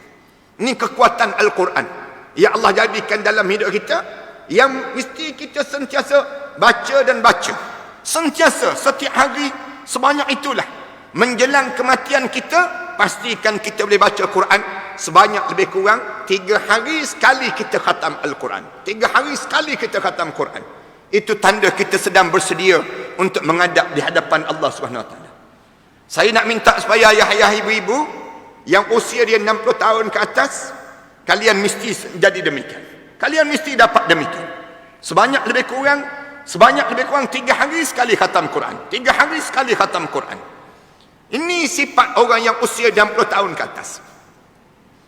Ini kekuatan Al-Quran yang Allah jadikan dalam hidup kita, yang mesti kita sentiasa baca dan baca. Sentiasa, setiap hari, sebanyak itulah. Menjelang kematian kita, pastikan kita boleh baca Quran sebanyak lebih kurang 3 hari sekali kita khatam Al-Quran. 3 hari sekali kita khatam Quran. Itu tanda kita sedang bersedia untuk menghadap di hadapan Allah SWT. Saya nak minta supaya ayah-ayah, ibu-ibu yang usia dia 60 tahun ke atas, kalian mesti jadi demikian. Kalian mesti dapat demikian. Sebanyak lebih kurang 3 hari sekali khatam Quran. 3 hari sekali khatam Quran. Ini sifat orang yang usia 60 tahun ke atas.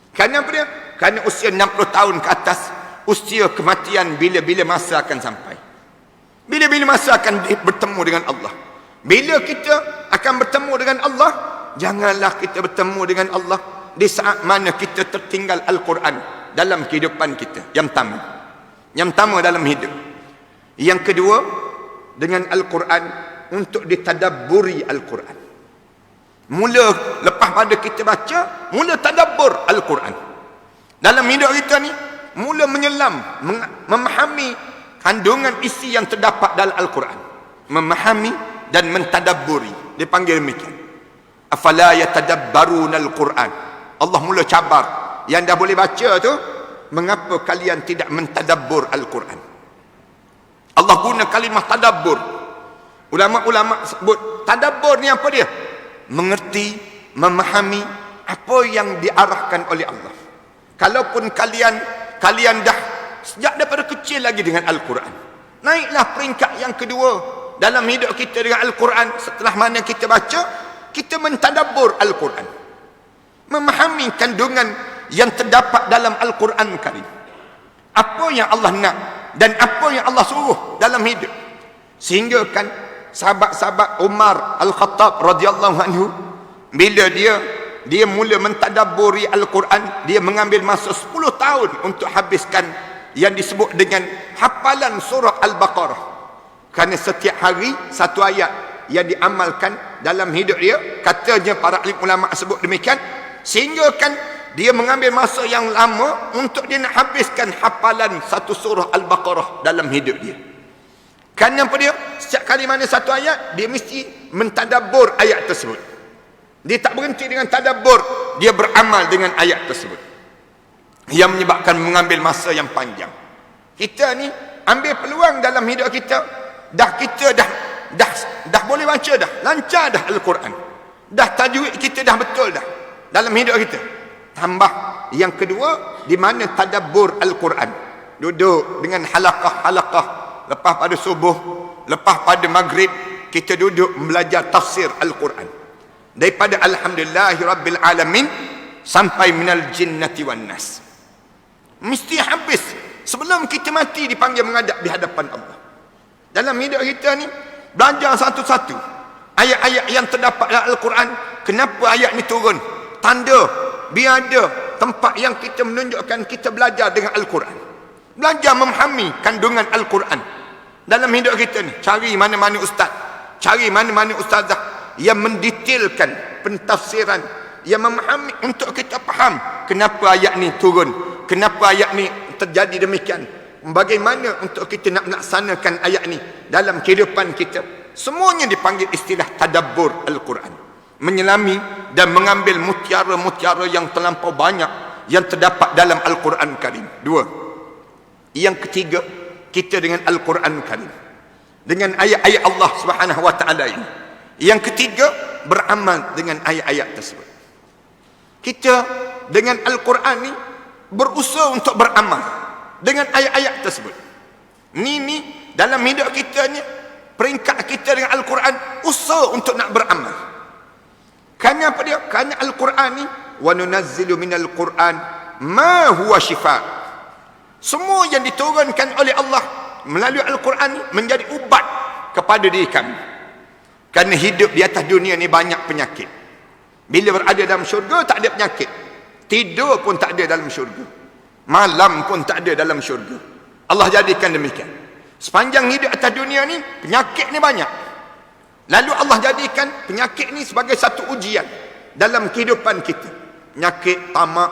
Kenapa dia? Kerana usia 60 tahun ke atas, usia kematian bila-bila masa akan sampai. Bila-bila masa akan bertemu dengan Allah. Bila kita akan bertemu dengan Allah, janganlah kita bertemu dengan Allah di saat mana kita tertinggal Al-Quran dalam kehidupan kita. Yang pertama dalam hidup. Yang kedua, dengan Al-Quran untuk ditadabburi Al-Quran. Mula lepas pada kita baca, mula tadabbur Al-Quran. Dalam hidup kita ni, mula menyelam, memahami kandungan isi yang terdapat dalam Al-Quran. Memahami dan mentadabburi. Dipanggil demikian. Afala yatadabbaruna al-Quran. Allah mula cabar. Yang dah boleh baca tu, mengapa kalian tidak mentadabbur Al-Quran? Allah guna kalimah tadabbur. Ulama-ulama sebut tadabbur ni apa dia? Mengerti, memahami apa yang diarahkan oleh Allah. Kalaupun kalian dah sejak daripada kecil lagi dengan Al-Quran, naiklah peringkat yang kedua dalam hidup kita dengan Al-Quran. Setelah mana kita baca, kita mentadabbur Al-Quran, memahami kandungan yang terdapat dalam Al-Quran Karim. Apa yang Allah nak dan apa yang Allah suruh dalam hidup. Sehingga kan sahabat-sahabat Umar Al-Khattab radhiyallahu anhu, bila dia mula mentadabburi Al-Quran, dia mengambil masa 10 tahun untuk habiskan yang disebut dengan hafalan surah Al-Baqarah. Kerana setiap hari satu ayat yang diamalkan dalam hidup dia. Katanya para alim ulama sebut demikian, sehingga kan dia mengambil masa yang lama untuk dia nak habiskan hafalan satu surah Al-Baqarah dalam hidup dia. Kerana apa dia? Setiap kali mana satu ayat, dia mesti mentadabbur ayat tersebut. Dia tak berhenti dengan tadabbur, dia beramal dengan ayat tersebut. Yang menyebabkan mengambil masa yang panjang. Kita ni ambil peluang dalam hidup kita, kita dah boleh baca dah, lancar dah Al-Quran. Dah tajwid kita dah betul dah dalam hidup kita. Tambah yang kedua, di mana tadabbur Al-Quran. Duduk dengan halaqah-halaqah, lepas pada subuh, lepas pada maghrib, kita duduk belajar tafsir Al-Quran. Daripada alhamdulillahirabbil alamin sampai minal jinnati wan nas. Mesti habis sebelum kita mati, dipanggil menghadap di hadapan Allah. Dalam hidup kita ni, belajar satu-satu ayat-ayat yang terdapat dalam Al-Quran. Kenapa ayat ni turun? Tanda, biar ada tempat yang kita menunjukkan kita belajar dengan Al-Quran. Belajar memahami kandungan Al-Quran dalam hidup kita ni. Cari mana-mana ustaz, cari mana-mana ustazah yang mendetailkan pentafsiran, yang memahami untuk kita faham kenapa ayat ni turun, kenapa ayat ni terjadi demikian, bagaimana untuk kita nak melaksanakan ayat ni dalam kehidupan kita. Semuanya dipanggil istilah tadabbur Al-Quran. Menyelami dan mengambil mutiara-mutiara yang terlampau banyak yang terdapat dalam Al-Quran Karim. Dua. Yang ketiga, kita dengan Al-Quran Karim, dengan ayat-ayat Allah Subhanahu wa taala ini. Yang ketiga, beramal dengan ayat-ayat tersebut. Kita dengan Al-Quran ni berusaha untuk beramal dengan ayat-ayat tersebut. Ni dalam hidup kita ni, peringkat kita dengan Al-Quran, usaha untuk nak beramal. Kerana apa dia? Kerana Al-Quran ni, wa nunazzilu minal Quran ma huwa shifa. Semua yang diturunkan oleh Allah melalui Al-Quran ni menjadi ubat kepada diri kami. Kerana hidup di atas dunia ni banyak penyakit. Bila berada dalam syurga tak ada penyakit. Tidur pun tak ada dalam syurga. Malam pun tak ada dalam syurga. Allah jadikan demikian. Sepanjang hidup atas dunia ni, penyakit ni banyak. Lalu Allah jadikan penyakit ni sebagai satu ujian dalam kehidupan kita. Penyakit tamak,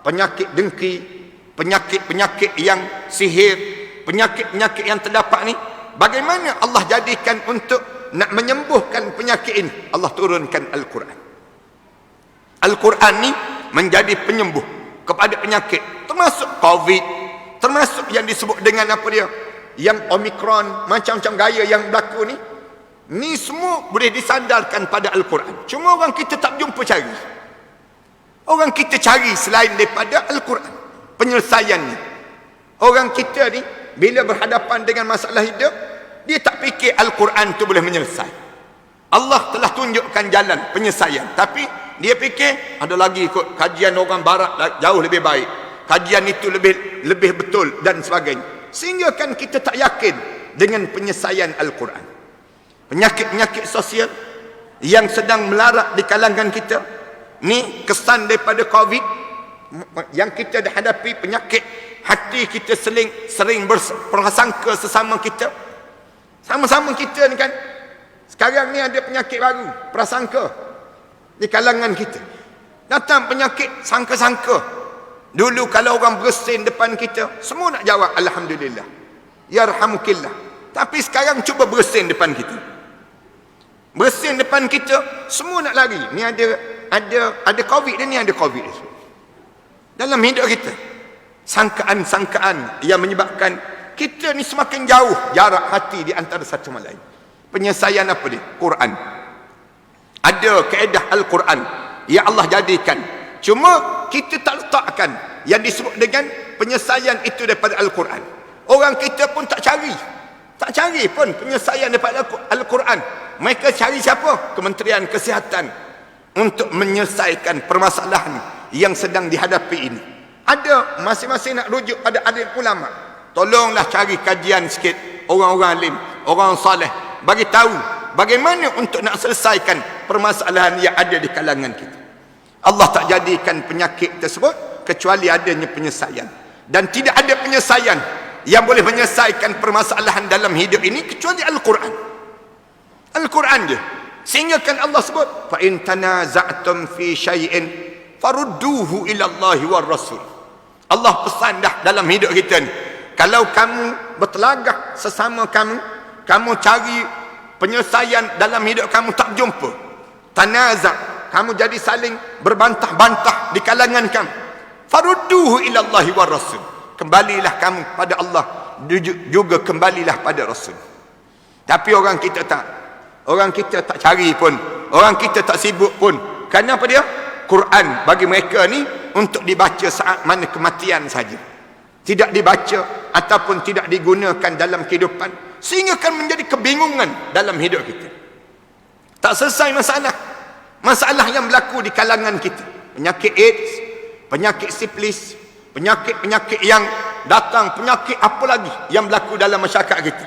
penyakit dengki, penyakit-penyakit yang sihir, penyakit-penyakit yang terdapat ni, bagaimana Allah jadikan untuk nak menyembuhkan penyakit ini? Allah turunkan Al-Quran. Al-Quran ni menjadi penyembuh kepada penyakit, termasuk COVID, termasuk yang disebut dengan apa dia, yang Omicron, macam-macam gaya yang berlaku ni. Ni semua boleh disandarkan pada Al-Quran. Cuma orang kita tak jumpa cari. Orang kita cari selain daripada Al-Quran penyelesaiannya. Orang kita ni bila berhadapan dengan masalah hidup, dia tak fikir Al-Quran tu boleh menyelesaikan. Allah telah tunjukkan jalan penyelesaian, tapi dia fikir ada lagi kot kajian orang barat jauh lebih baik, kajian itu lebih betul dan sebagainya. Sehingga kan kita tak yakin dengan penyelesaian Al-Quran. Penyakit-penyakit sosial yang sedang melarat di kalangan kita ni, kesan daripada COVID yang kita dah hadapi. Penyakit hati kita sering berprasangka sesama kita. Sama-sama kita ni kan, sekarang ni ada penyakit baru, prasangka di kalangan kita. Datang penyakit sangka-sangka. Dulu kalau orang bersin depan kita, semua nak jawab alhamdulillah, yarhamukillah. Tapi sekarang cuba bersin depan kita, Bersin depan kita, semua nak lari. Ni ada COVID dan ni ada COVID. Dalam hidup kita, sangkaan-sangkaan yang menyebabkan kita ni semakin jauh jarak hati di antara satu sama lain. Penyelesaian apa dia? Quran. Ada kaedah Al-Quran yang Allah jadikan. Cuma kita tak letakkan yang disebut dengan penyelesaian itu daripada Al-Quran. Orang kita pun tak cari. Tak cari pun penyelesaian daripada Al-Quran. Mereka cari siapa? Kementerian Kesihatan untuk menyelesaikan permasalahan yang sedang dihadapi ini. Ada masing-masing nak rujuk pada alim ulama. Tolonglah cari kajian sikit orang-orang alim, orang saleh, bagi tahu bagaimana untuk nak selesaikan permasalahan yang ada di kalangan kita. Allah tak jadikan penyakit tersebut kecuali adanya penyelesaian. Dan tidak ada penyelesaian yang boleh menyelesaikan permasalahan dalam hidup ini kecuali Al-Quran. Al-Quran je. Sehingga kan Allah sebut, fa in tanaza'tum fi syai'in farudduhu ila Allahi war Rasul. Allah pesan dah dalam hidup kita ni, kalau kamu bertelagah sesama kamu cari penyelesaian dalam hidup kamu tak jumpa, tanazak, kamu jadi saling berbantah-bantah di kalangan kamu, farudduhu ila Allahi war Rasul. Kembalilah kamu pada Allah, juga kembalilah pada Rasul. Tapi orang kita tak. Orang kita tak cari pun. Orang kita tak sibuk pun. Kerana apa dia? Quran bagi mereka ni untuk dibaca saat mana kematian saja. Tidak dibaca ataupun tidak digunakan dalam kehidupan. Sehingga kan menjadi kebingungan dalam hidup kita. Tak selesai masalah. Masalah yang berlaku di kalangan kita. Penyakit AIDS, penyakit sifilis, penyakit-penyakit yang datang, penyakit apa lagi yang berlaku dalam masyarakat kita.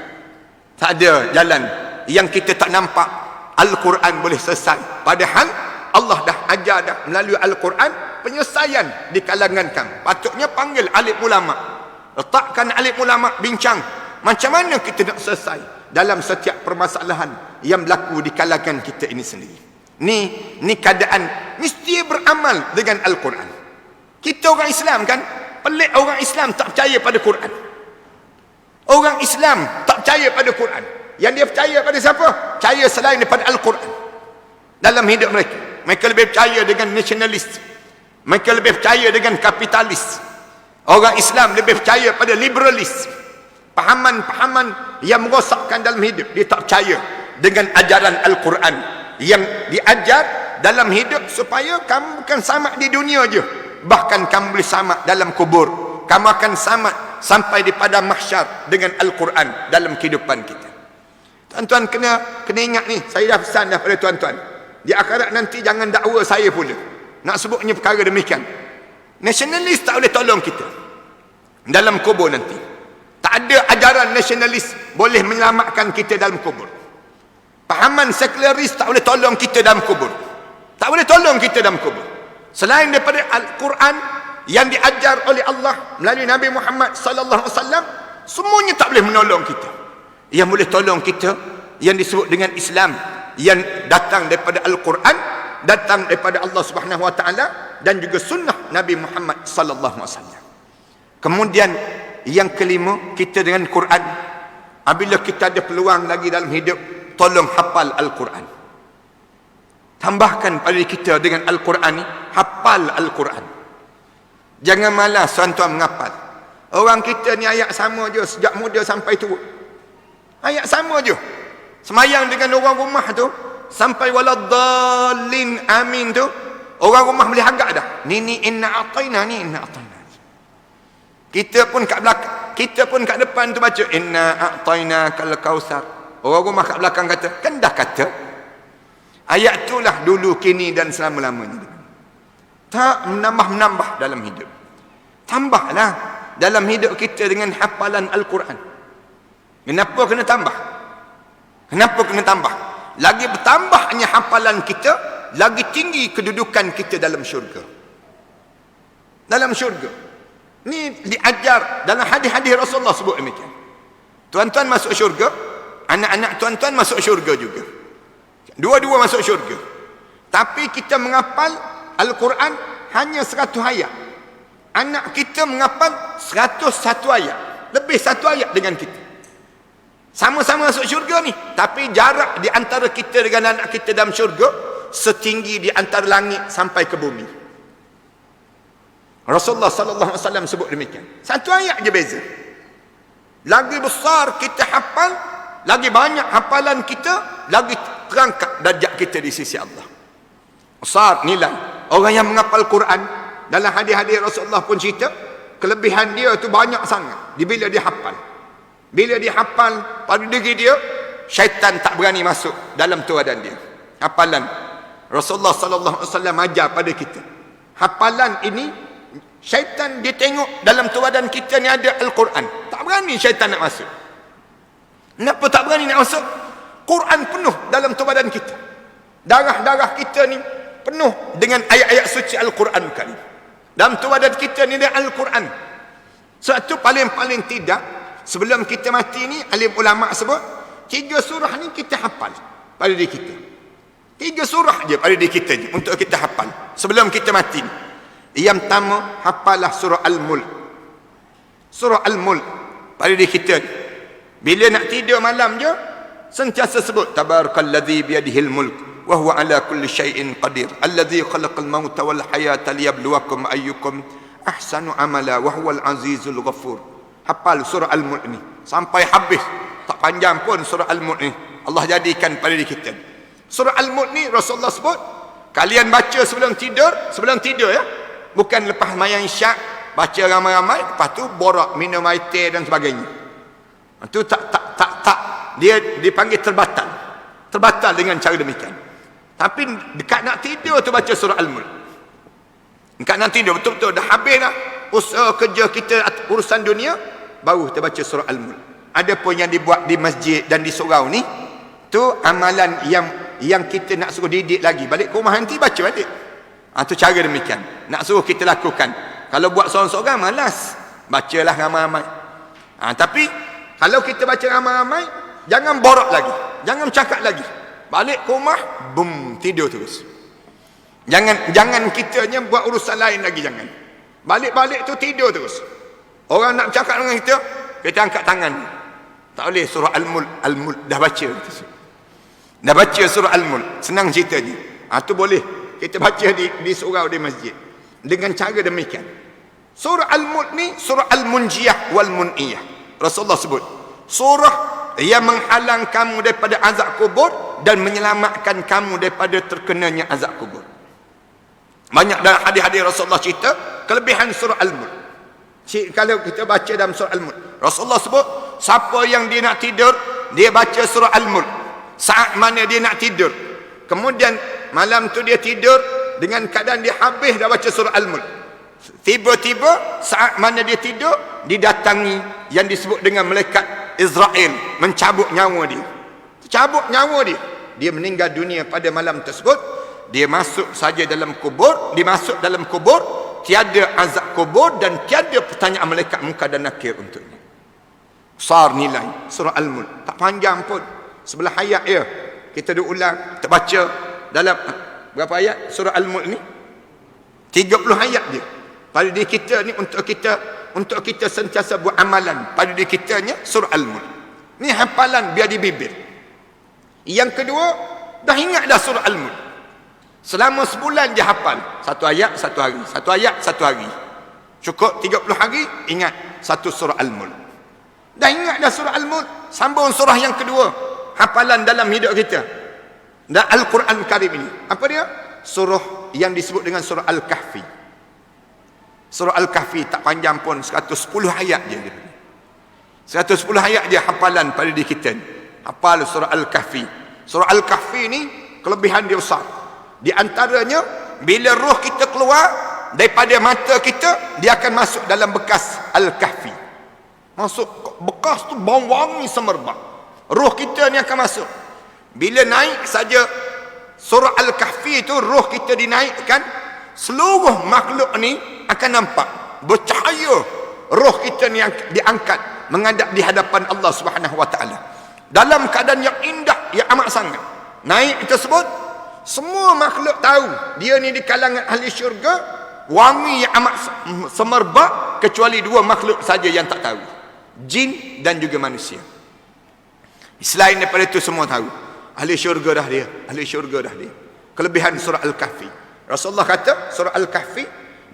Tak ada jalan yang kita tak nampak Al-Quran boleh selesai. Padahal Allah dah ajar dah melalui Al-Quran penyelesaian di kalangan kamu. Patutnya panggil alim ulama. Letakkan alim ulama bincang macam mana kita nak selesai dalam setiap permasalahan yang berlaku di kalangan kita ini sendiri. Ni keadaan mesti beramal dengan Al-Quran. Kita orang Islam kan, pelik orang Islam tak percaya pada Quran. Orang Islam tak percaya pada Quran. Yang dia percaya pada siapa? Percaya selain daripada Al-Quran. Dalam hidup mereka. Mereka lebih percaya dengan nasionalis. Mereka lebih percaya dengan kapitalis. Orang Islam lebih percaya pada liberalis. Pahaman-pahaman yang merosakkan dalam hidup. Dia tak percaya dengan ajaran Al-Quran yang diajar dalam hidup supaya kamu bukan selamat di dunia je. Bahkan kamu boleh selamat dalam kubur. Kamu akan selamat sampai di padang mahsyar dengan Al-Quran dalam kehidupan kita. Tuan-tuan kena ingat ni. Saya dah pesan dah pada tuan-tuan. Di akhirat nanti jangan dakwa saya pula. Nak sebutnya perkara demikian. Nasionalis tak boleh tolong kita dalam kubur nanti. Tak ada ajaran nasionalis boleh menyelamatkan kita dalam kubur. Pahaman sekularis tak boleh tolong kita dalam kubur. Tak boleh tolong kita dalam kubur. Selain daripada Al-Quran yang diajar oleh Allah melalui Nabi Muhammad sallallahu alaihi wasallam, semuanya tak boleh menolong kita. Yang boleh tolong kita yang disebut dengan Islam, yang datang daripada Al-Quran, datang daripada Allah Subhanahu wa taala dan juga sunnah Nabi Muhammad sallallahu alaihi wasallam. Kemudian yang kelima, kita dengan Quran, apabila kita ada peluang lagi dalam hidup, tolong hafal Al-Quran. Tambahkan pada kita dengan Al-Quran ni, hafal Al-Quran. Jangan malas tuan-tuan menghafal. Orang kita ni ayat sama je sejak muda sampai tua. Ayat sama je. Semayang dengan orang rumah tu sampai waladdallin amin tu, orang rumah boleh agak dah. Ni inna a'tayna, ni inna a'tayna. Kita pun kat belakang, kita pun kat depan tu baca inna a'tayna kal kausar. Orang rumah kat belakang kata, kan dah kata. Ayat itulah dulu, kini dan selama-lamanya. Tak menambah-menambah dalam hidup. Tambahlah dalam hidup kita dengan hafalan Al-Quran. Kenapa kena tambah? Kenapa kena tambah? Lagi bertambahnya hafalan kita, lagi tinggi kedudukan kita dalam syurga. Dalam syurga. Ni diajar dalam hadis-hadis Rasulullah sebut demikian. Tuan-tuan masuk syurga, anak-anak tuan-tuan masuk syurga juga. Dua-dua masuk syurga. Tapi kita menghafal Al-Quran hanya 100 ayat. Anak kita menghafal 101 ayat. Lebih 1 ayat dengan kita. Sama-sama masuk syurga ni, tapi jarak di antara kita dengan anak kita dalam syurga setinggi di antara langit sampai ke bumi. Rasulullah sallallahu alaihi wasallam sebut demikian. Satu ayat je beza. Lagi besar kita hafal, lagi banyak hafalan kita, lagi terangkat darjat kita di sisi Allah. Besar nilai orang yang menghafal Quran. Dalam hadis-hadis Rasulullah pun cerita, kelebihan dia tu banyak sangat bila dia hafal. Bila dia hafal pada diri dia, syaitan tak berani masuk dalam tuadan dia. Hafalan Rasulullah sallallahu alaihi wasallam ajar pada kita. Hafalan ini, syaitan dia tengok dalam tuadan kita ni ada Al-Quran. Tak berani syaitan nak masuk. Kenapa tak berani nak masuk? Quran penuh dalam tuadan kita. Darah-darah kita ni penuh dengan ayat-ayat suci Al-Quran Karim. Dalam tuadan kita ni ada Al-Quran. Sebab tu paling-paling tidak, sebelum kita mati ni, alim ulama' sebut 3 surah ni kita hafal pada diri kita. 3 surah je pada diri kita je untuk kita hafal sebelum kita mati ni. Yang pertama, hafalah surah Al-Mulk. Surah Al-Mulk pada diri kita ni. Bila nak tidur malam je, sentiasa sebut tabarakalladzi biyadihil mulk wa huwa ala kulli syai'in qadir alladzi khalaqal mauta wal hayata liyabluwakum ayyukum ahsanu amala wa huwal azizul ghafur. Hafal surah Al-Mulk ni sampai habis. Tak panjang pun surah Al-Mulk ni Allah jadikan pada diri kita. Surah Al-Mulk ni Rasulullah sebut, kalian baca sebelum tidur ya. Bukan lepas mayang isyak baca ramai-ramai, lepas tu borak minum air teh dan sebagainya. Itu tak dia dipanggil terbatal dengan cara demikian. Tapi dekat nak tidur tu baca surah Al-Mulk. Dekat nak tidur betul-betul dah habis dah usaha kerja kita, urusan dunia, baru kita baca surah Al-Mulk. Ada pun yang dibuat di masjid dan di surau ni, tu amalan yang kita nak suruh didik lagi. Balik ke rumah nanti baca balik. Itu cara demikian nak suruh kita lakukan. Kalau buat seorang-seorang malas, bacalah ramai-ramai. Tapi kalau kita baca ramai-ramai, jangan borak lagi, jangan cakap lagi. Balik ke rumah, boom, tidur terus. Jangan kitanya buat urusan lain lagi, jangan. Balik-balik tu tidur terus. Orang nak cakap dengan kita angkat tangan. Tak boleh. Surah Al-Mulk dah baca. Dah baca surah Al-Mulk, senang ceritanya. Tu boleh kita baca di surau di masjid dengan cara demikian. Surah Al-Mulk ni surah Al-Munjiyah wal Mun'iyah. Rasulullah sebut surah yang menghalang kamu daripada azab kubur dan menyelamatkan kamu daripada terkenanya azab kubur. Banyak dalam hadis-hadis Rasulullah cerita kelebihan surah Al-Mulk. Kalau kita baca dalam surah Al-Mulk, Rasulullah sebut siapa yang dia nak tidur, dia baca surah Al-Mulk saat mana dia nak tidur. Kemudian malam tu dia tidur dengan keadaan dia habis dah baca surah Al-Mulk. Tiba-tiba saat mana dia tidur, didatangi yang disebut dengan malaikat Israel, mencabut nyawa dia. Cabut nyawa dia. Dia meninggal dunia pada malam tersebut. Dia masuk saja dalam kubur, dimasuk dalam kubur, tiada azab kubur dan tiada pertanyaan malaikat munkar dan nakir untuknya. Besar nilai surah Al-Mulk. Tak panjang pun. Sebelah ayat ya. Kita ulang, kita baca dalam berapa ayat surah Al-Mulk ni? 30 ayat dia. Pada diri kita ni untuk kita sentiasa buat amalan pada diri kitanya surah Al-Mulk. Ni hafalan biar di bibir. Yang kedua, dah ingat dah surah Al-Mulk. Selama sebulan je hafal. Satu ayat satu hari, satu ayat satu hari. Cukup 30 hari ingat satu surah Al-Mulk. Dah ingat dah surah Al-Mulk, sambung surah yang kedua. Hafalan dalam hidup kita dan Al-Quran Karim ini. Apa dia? Surah yang disebut dengan surah Al-Kahfi. Surah Al-Kahfi tak panjang pun, 110 ayat je. 110 ayat je hafalan pada diri kita. Hafal surah Al-Kahfi. Surah Al-Kahfi ni kelebihan dia besar. Di antaranya, bila roh kita keluar daripada mata kita, dia akan masuk dalam bekas Al-Kahfi. Masuk bekas tu bau wangi semerbak. Roh kita ni akan masuk. Bila naik saja surah Al-Kahfi itu, roh kita dinaikkan, seluruh makhluk ni akan nampak bercahaya. Roh kita ni yang diangkat menghadap di hadapan Allah Subhanahu Wa Taala dalam keadaan yang indah, yang amat sangat. Naik tersebut, semua makhluk tahu dia ni di kalangan ahli syurga, wangi yang amat semerbak, kecuali 2 makhluk saja yang tak tahu, jin dan juga manusia. Selain daripada itu semua tahu. Ahli syurga dah dia. Ahli syurga dah dia. Kelebihan surah Al-Kahfi. Rasulullah kata surah Al-Kahfi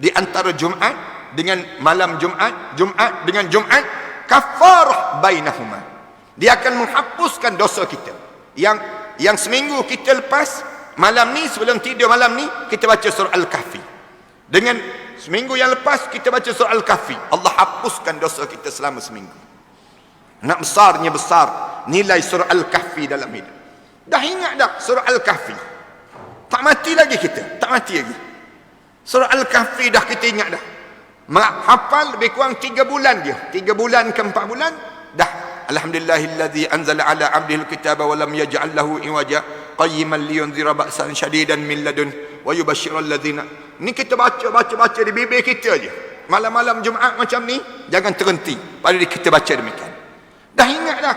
di antara Jumaat dengan malam Jumaat, Jumaat dengan Jumaat, kafarah bainahuma. Dia akan menghapuskan dosa kita. Yang seminggu kita lepas, malam ni sebelum tidur malam ni kita baca surah Al-Kahfi. Dengan seminggu yang lepas kita baca surah Al-Kahfi, Allah hapuskan dosa kita selama seminggu. Nak besarnya besar nilai surah Al-Kahfi dalam hidup. Dah ingat dah surah Al-Kahfi? Tak mati lagi kita, tak mati lagi. Surah Al-Kahfi dah kita ingat dah. Hafal lebih kurang 3 bulan dia. 3 bulan ke 4 bulan dah. Alhamdulillahilladzi anzala ala 'abdihi al-kitaba wa lam yaj'al lahu iwaja qayyiman liyunzira ba'san shadidan min ladun wa yubashshiral ladzina. Ni kita baca di bibir kita je. Malam-malam Jumaat macam ni jangan terhenti pada kita baca demikian. Dah ingat dah.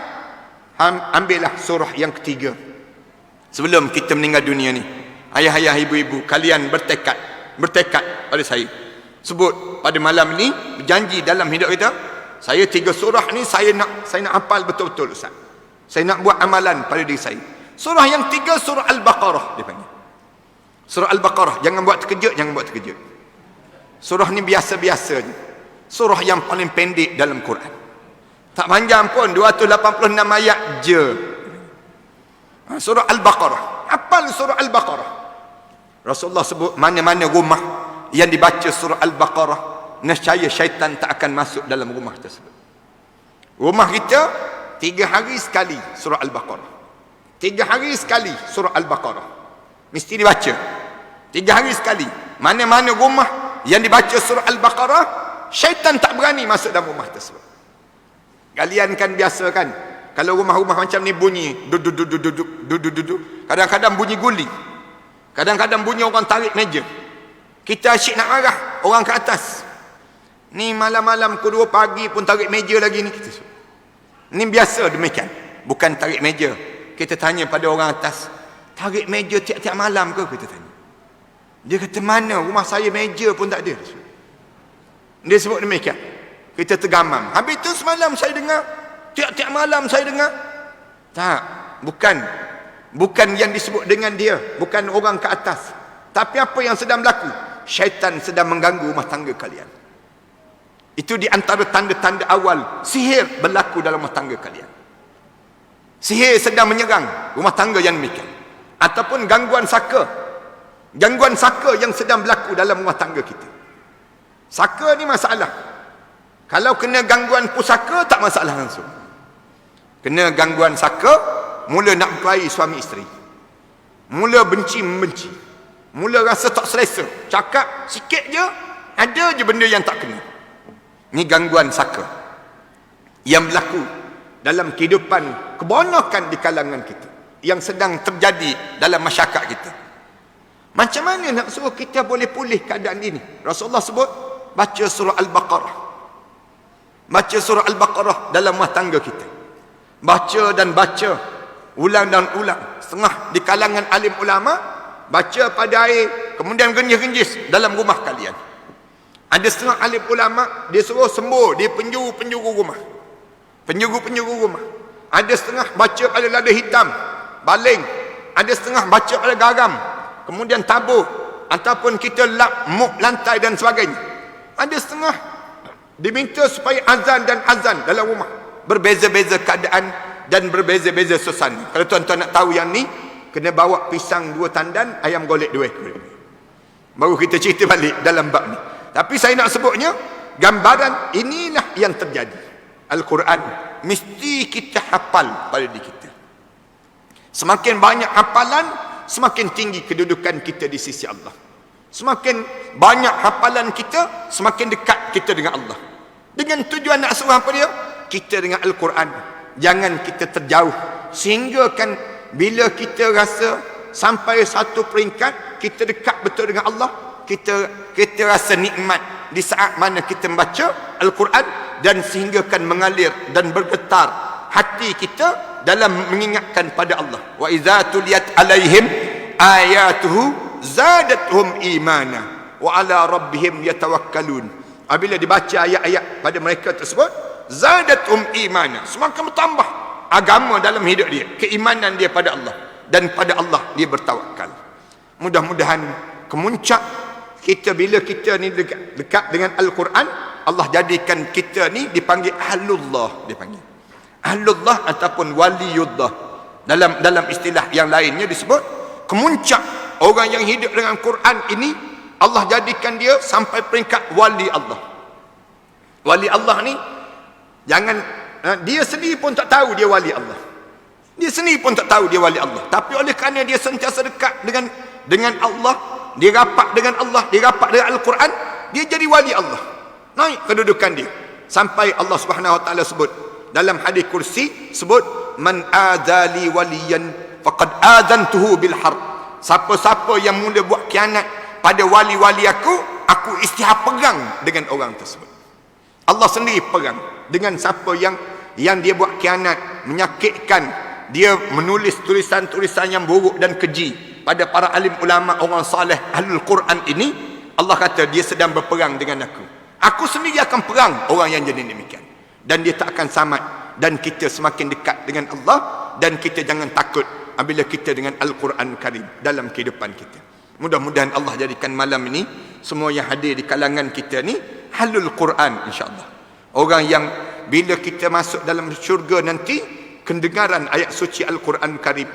Ambillah surah yang ketiga. Sebelum kita meninggal dunia ni. Ayah-ayah, ibu-ibu, kalian bertekad pada saya. Sebut pada malam ni, berjanji dalam hidup kita, saya 3 surah ni saya nak hafal betul-betul Ustaz. Saya nak buat amalan pada diri saya. Surah yang 3 surah Al-Baqarah dia panggil. Surah Al-Baqarah, jangan buat terkejut. Surah ni biasa-biasa je. Surah yang paling pendek dalam Quran. Tak panjang pun, 286 ayat je. Surah Al-Baqarah. Hafal surah Al-Baqarah. Rasulullah sebut mana-mana rumah yang dibaca surah Al-Baqarah, nescaya syaitan tak akan masuk dalam rumah tersebut. Rumah kita 3 hari sekali surah Al-Baqarah. 3 hari sekali surah Al-Baqarah. Mesti dibaca. 3 hari sekali. Mana-mana rumah yang dibaca surah Al-Baqarah, syaitan tak berani masuk dalam rumah tersebut. Kalian kan biasa kan, kalau rumah-rumah macam ni bunyi duduk, kadang-kadang bunyi guling, kadang-kadang bunyi orang tarik meja. Kita asyik nak marah orang ke atas. Ni malam-malam kedua pagi pun tarik meja lagi ni. Ni biasa demikian. Bukan tarik meja. Kita tanya pada orang atas, tarik meja tiap-tiap malam ke? Kita tanya. Dia kata, mana rumah saya meja pun tak ada. Dia sebut demikian. Kita tergamam. Habis tu semalam saya dengar, tiap-tiap malam saya dengar. Tak, bukan yang disebut dengan dia, bukan orang ke atas. Tapi apa yang sedang berlaku? Syaitan sedang mengganggu rumah tangga kalian. Itu di antara tanda-tanda awal sihir berlaku dalam rumah tangga kalian. Sihir sedang menyerang rumah tangga yang demikian. Ataupun gangguan saka. Gangguan saka yang sedang berlaku dalam rumah tangga kita. Saka ni masalah. Kalau kena gangguan pusaka, tak masalah langsung. Kena gangguan saka, mula nak berkelahi suami isteri. Mula benci-membenci. Mula rasa tak selesa. Cakap sikit je, ada je benda yang tak kena. Ni gangguan saka yang berlaku dalam kehidupan kebanyakan di kalangan kita, yang sedang terjadi dalam masyarakat kita. Macam mana nak suruh kita boleh pulih keadaan ini? Rasulullah sebut, baca surah Al-Baqarah. Baca surah Al-Baqarah dalam rumah tangga kita. Baca dan baca, ulang dan ulang. Setengah di kalangan alim ulama baca pada air, kemudian genjis-genjis dalam rumah kalian. Ada setengah alim ulama dia suruh sembuh di penjuru-penjuru rumah. Penjuru-penjuru rumah. Ada setengah baca pada lada hitam, baling. Ada setengah baca pada garam, kemudian tabur, ataupun kita lap mop lantai dan sebagainya. Ada setengah diminta supaya azan dan azan dalam rumah. Berbeza-beza keadaan dan berbeza-beza suasana. Kalau tuan-tuan nak tahu yang ni, kena bawa pisang 2 tandan, ayam golek 2 ekor. Baru kita cerita balik dalam bab ni. Tapi saya nak sebutnya, gambaran inilah yang terjadi. Al-Quran mesti kita hafal pada diri kita. Semakin banyak hafalan, semakin tinggi kedudukan kita di sisi Allah. Semakin banyak hafalan kita, semakin dekat kita dengan Allah. Dengan tujuan nak suruh apa dia? Kita dengan Al-Quran. Jangan kita terjauh. Sehingga kan bila kita rasa sampai satu peringkat, kita dekat betul dengan Allah, kita rasa nikmat di saat mana kita membaca Al-Quran, dan sehingga kan mengalir dan bergetar hati kita dalam mengingatkan pada Allah. Wa idza tuliyat alaihim ayatuhu zadatuhum imana wa ala rabbihim yatawakkalun. Apabila dibaca ayat-ayat pada mereka tersebut, zadatuhum imana, semakin bertambah agama dalam hidup dia, keimanan dia pada Allah, dan pada Allah dia bertawakal. Mudah-mudahan kemuncak kita bila kita ni dekat dengan Al-Quran, Allah jadikan kita ni dipanggil ahlullah, dipanggil ahlullah ataupun waliyullah. Dalam istilah yang lainnya disebut kemuncak orang yang hidup dengan Quran ini, Allah jadikan dia sampai peringkat wali Allah. Wali Allah ni jangan, dia sendiri pun tak tahu dia wali Allah. Dia sendiri pun tak tahu dia wali Allah. Tapi oleh kerana dia sentiasa dekat dengan Allah, dia rapat dengan Allah, dia rapat dengan Al-Quran, dia jadi wali Allah. Naik kedudukan dia. Sampai Allah Subhanahu Wa Taala sebut dalam hadis kursi, sebut man adzali waliyan faqad adzantuhu bil harb. Siapa-siapa yang mula buat khianat pada wali-wali aku isytihar perang dengan orang tersebut. Allah sendiri perang dengan siapa yang dia buat khianat, menyakitkan, dia menulis tulisan-tulisan yang buruk dan keji pada para alim ulama orang saleh ahlul Quran ini. Allah kata dia sedang berperang dengan aku sendiri akan perang orang yang jadi demikian, dan dia tak akan selamat. Dan kita semakin dekat dengan Allah, dan kita jangan takut apabila kita dengan Al-Quran Karim dalam kehidupan kita. Mudah-mudahan Allah jadikan malam ini semua yang hadir di kalangan kita ni halul Quran, insya-Allah. Orang yang bila kita masuk dalam syurga nanti, kedengaran ayat suci Al-Quran Karim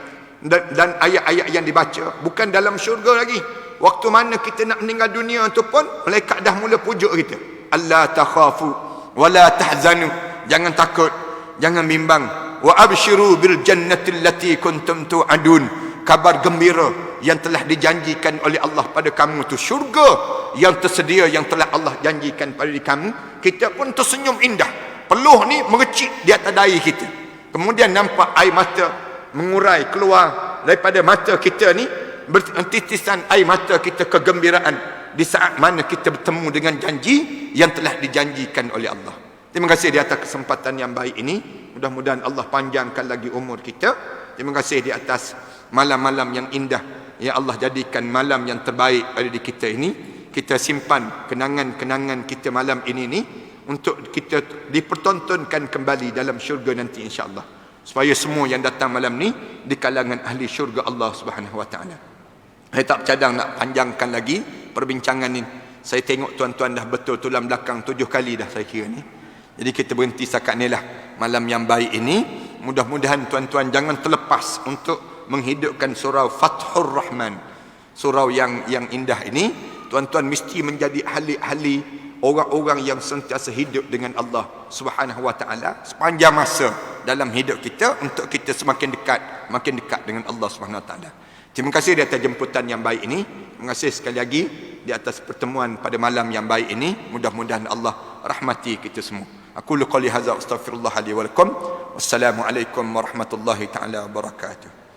dan ayat-ayat yang dibaca bukan dalam syurga lagi. Waktu mana kita nak meninggal dunia tu pun malaikat dah mula pujuk kita. Allah takhafu wa la tahzanu. Jangan takut, jangan bimbang. Wa abshiru bil jannati allati kuntum tu'adun. Kabar gembira yang telah dijanjikan oleh Allah pada kamu tu, syurga yang tersedia yang telah Allah janjikan pada kamu. Kita pun tersenyum indah. Peluh ni merecik di atas dahi kita. Kemudian nampak air mata mengurai keluar daripada mata kita ni, bertitisan air mata kita kegembiraan di saat mana kita bertemu dengan janji yang telah dijanjikan oleh Allah. Terima kasih di atas kesempatan yang baik ini. Mudah-mudahan Allah panjangkan lagi umur kita. Terima kasih di atas malam-malam yang indah yang Allah jadikan malam yang terbaik pada di kita ini. Kita simpan kenangan-kenangan kita malam ini ni untuk kita dipertontonkan kembali dalam syurga nanti, insya-Allah. Supaya semua yang datang malam ni di kalangan ahli syurga Allah Subhanahu Wa Taala. Saya tak bercadang nak panjangkan lagi perbincangan ni. Saya tengok tuan-tuan dah betul tulang belakang 7 kali dah saya kira ni. Jadi kita berhenti setakat ni lah malam yang baik ini. Mudah-mudahan tuan-tuan jangan terlepas untuk menghidupkan surau Fathur Rahman. Surau yang indah ini. Tuan-tuan mesti menjadi ahli-ahli, orang-orang yang sentiasa hidup dengan Allah Subhanahu Wa Taala sepanjang masa dalam hidup kita, untuk kita semakin dekat dengan Allah Subhanahu Wa Taala. Terima kasih di atas jemputan yang baik ini. Terima kasih sekali lagi di atas pertemuan pada malam yang baik ini. Mudah-mudahan Allah rahmati kita semua. Aku qouli hadza astaghfirullah li wa lakum. Wassalamualaikum warahmatullahi taala wabarakatuh.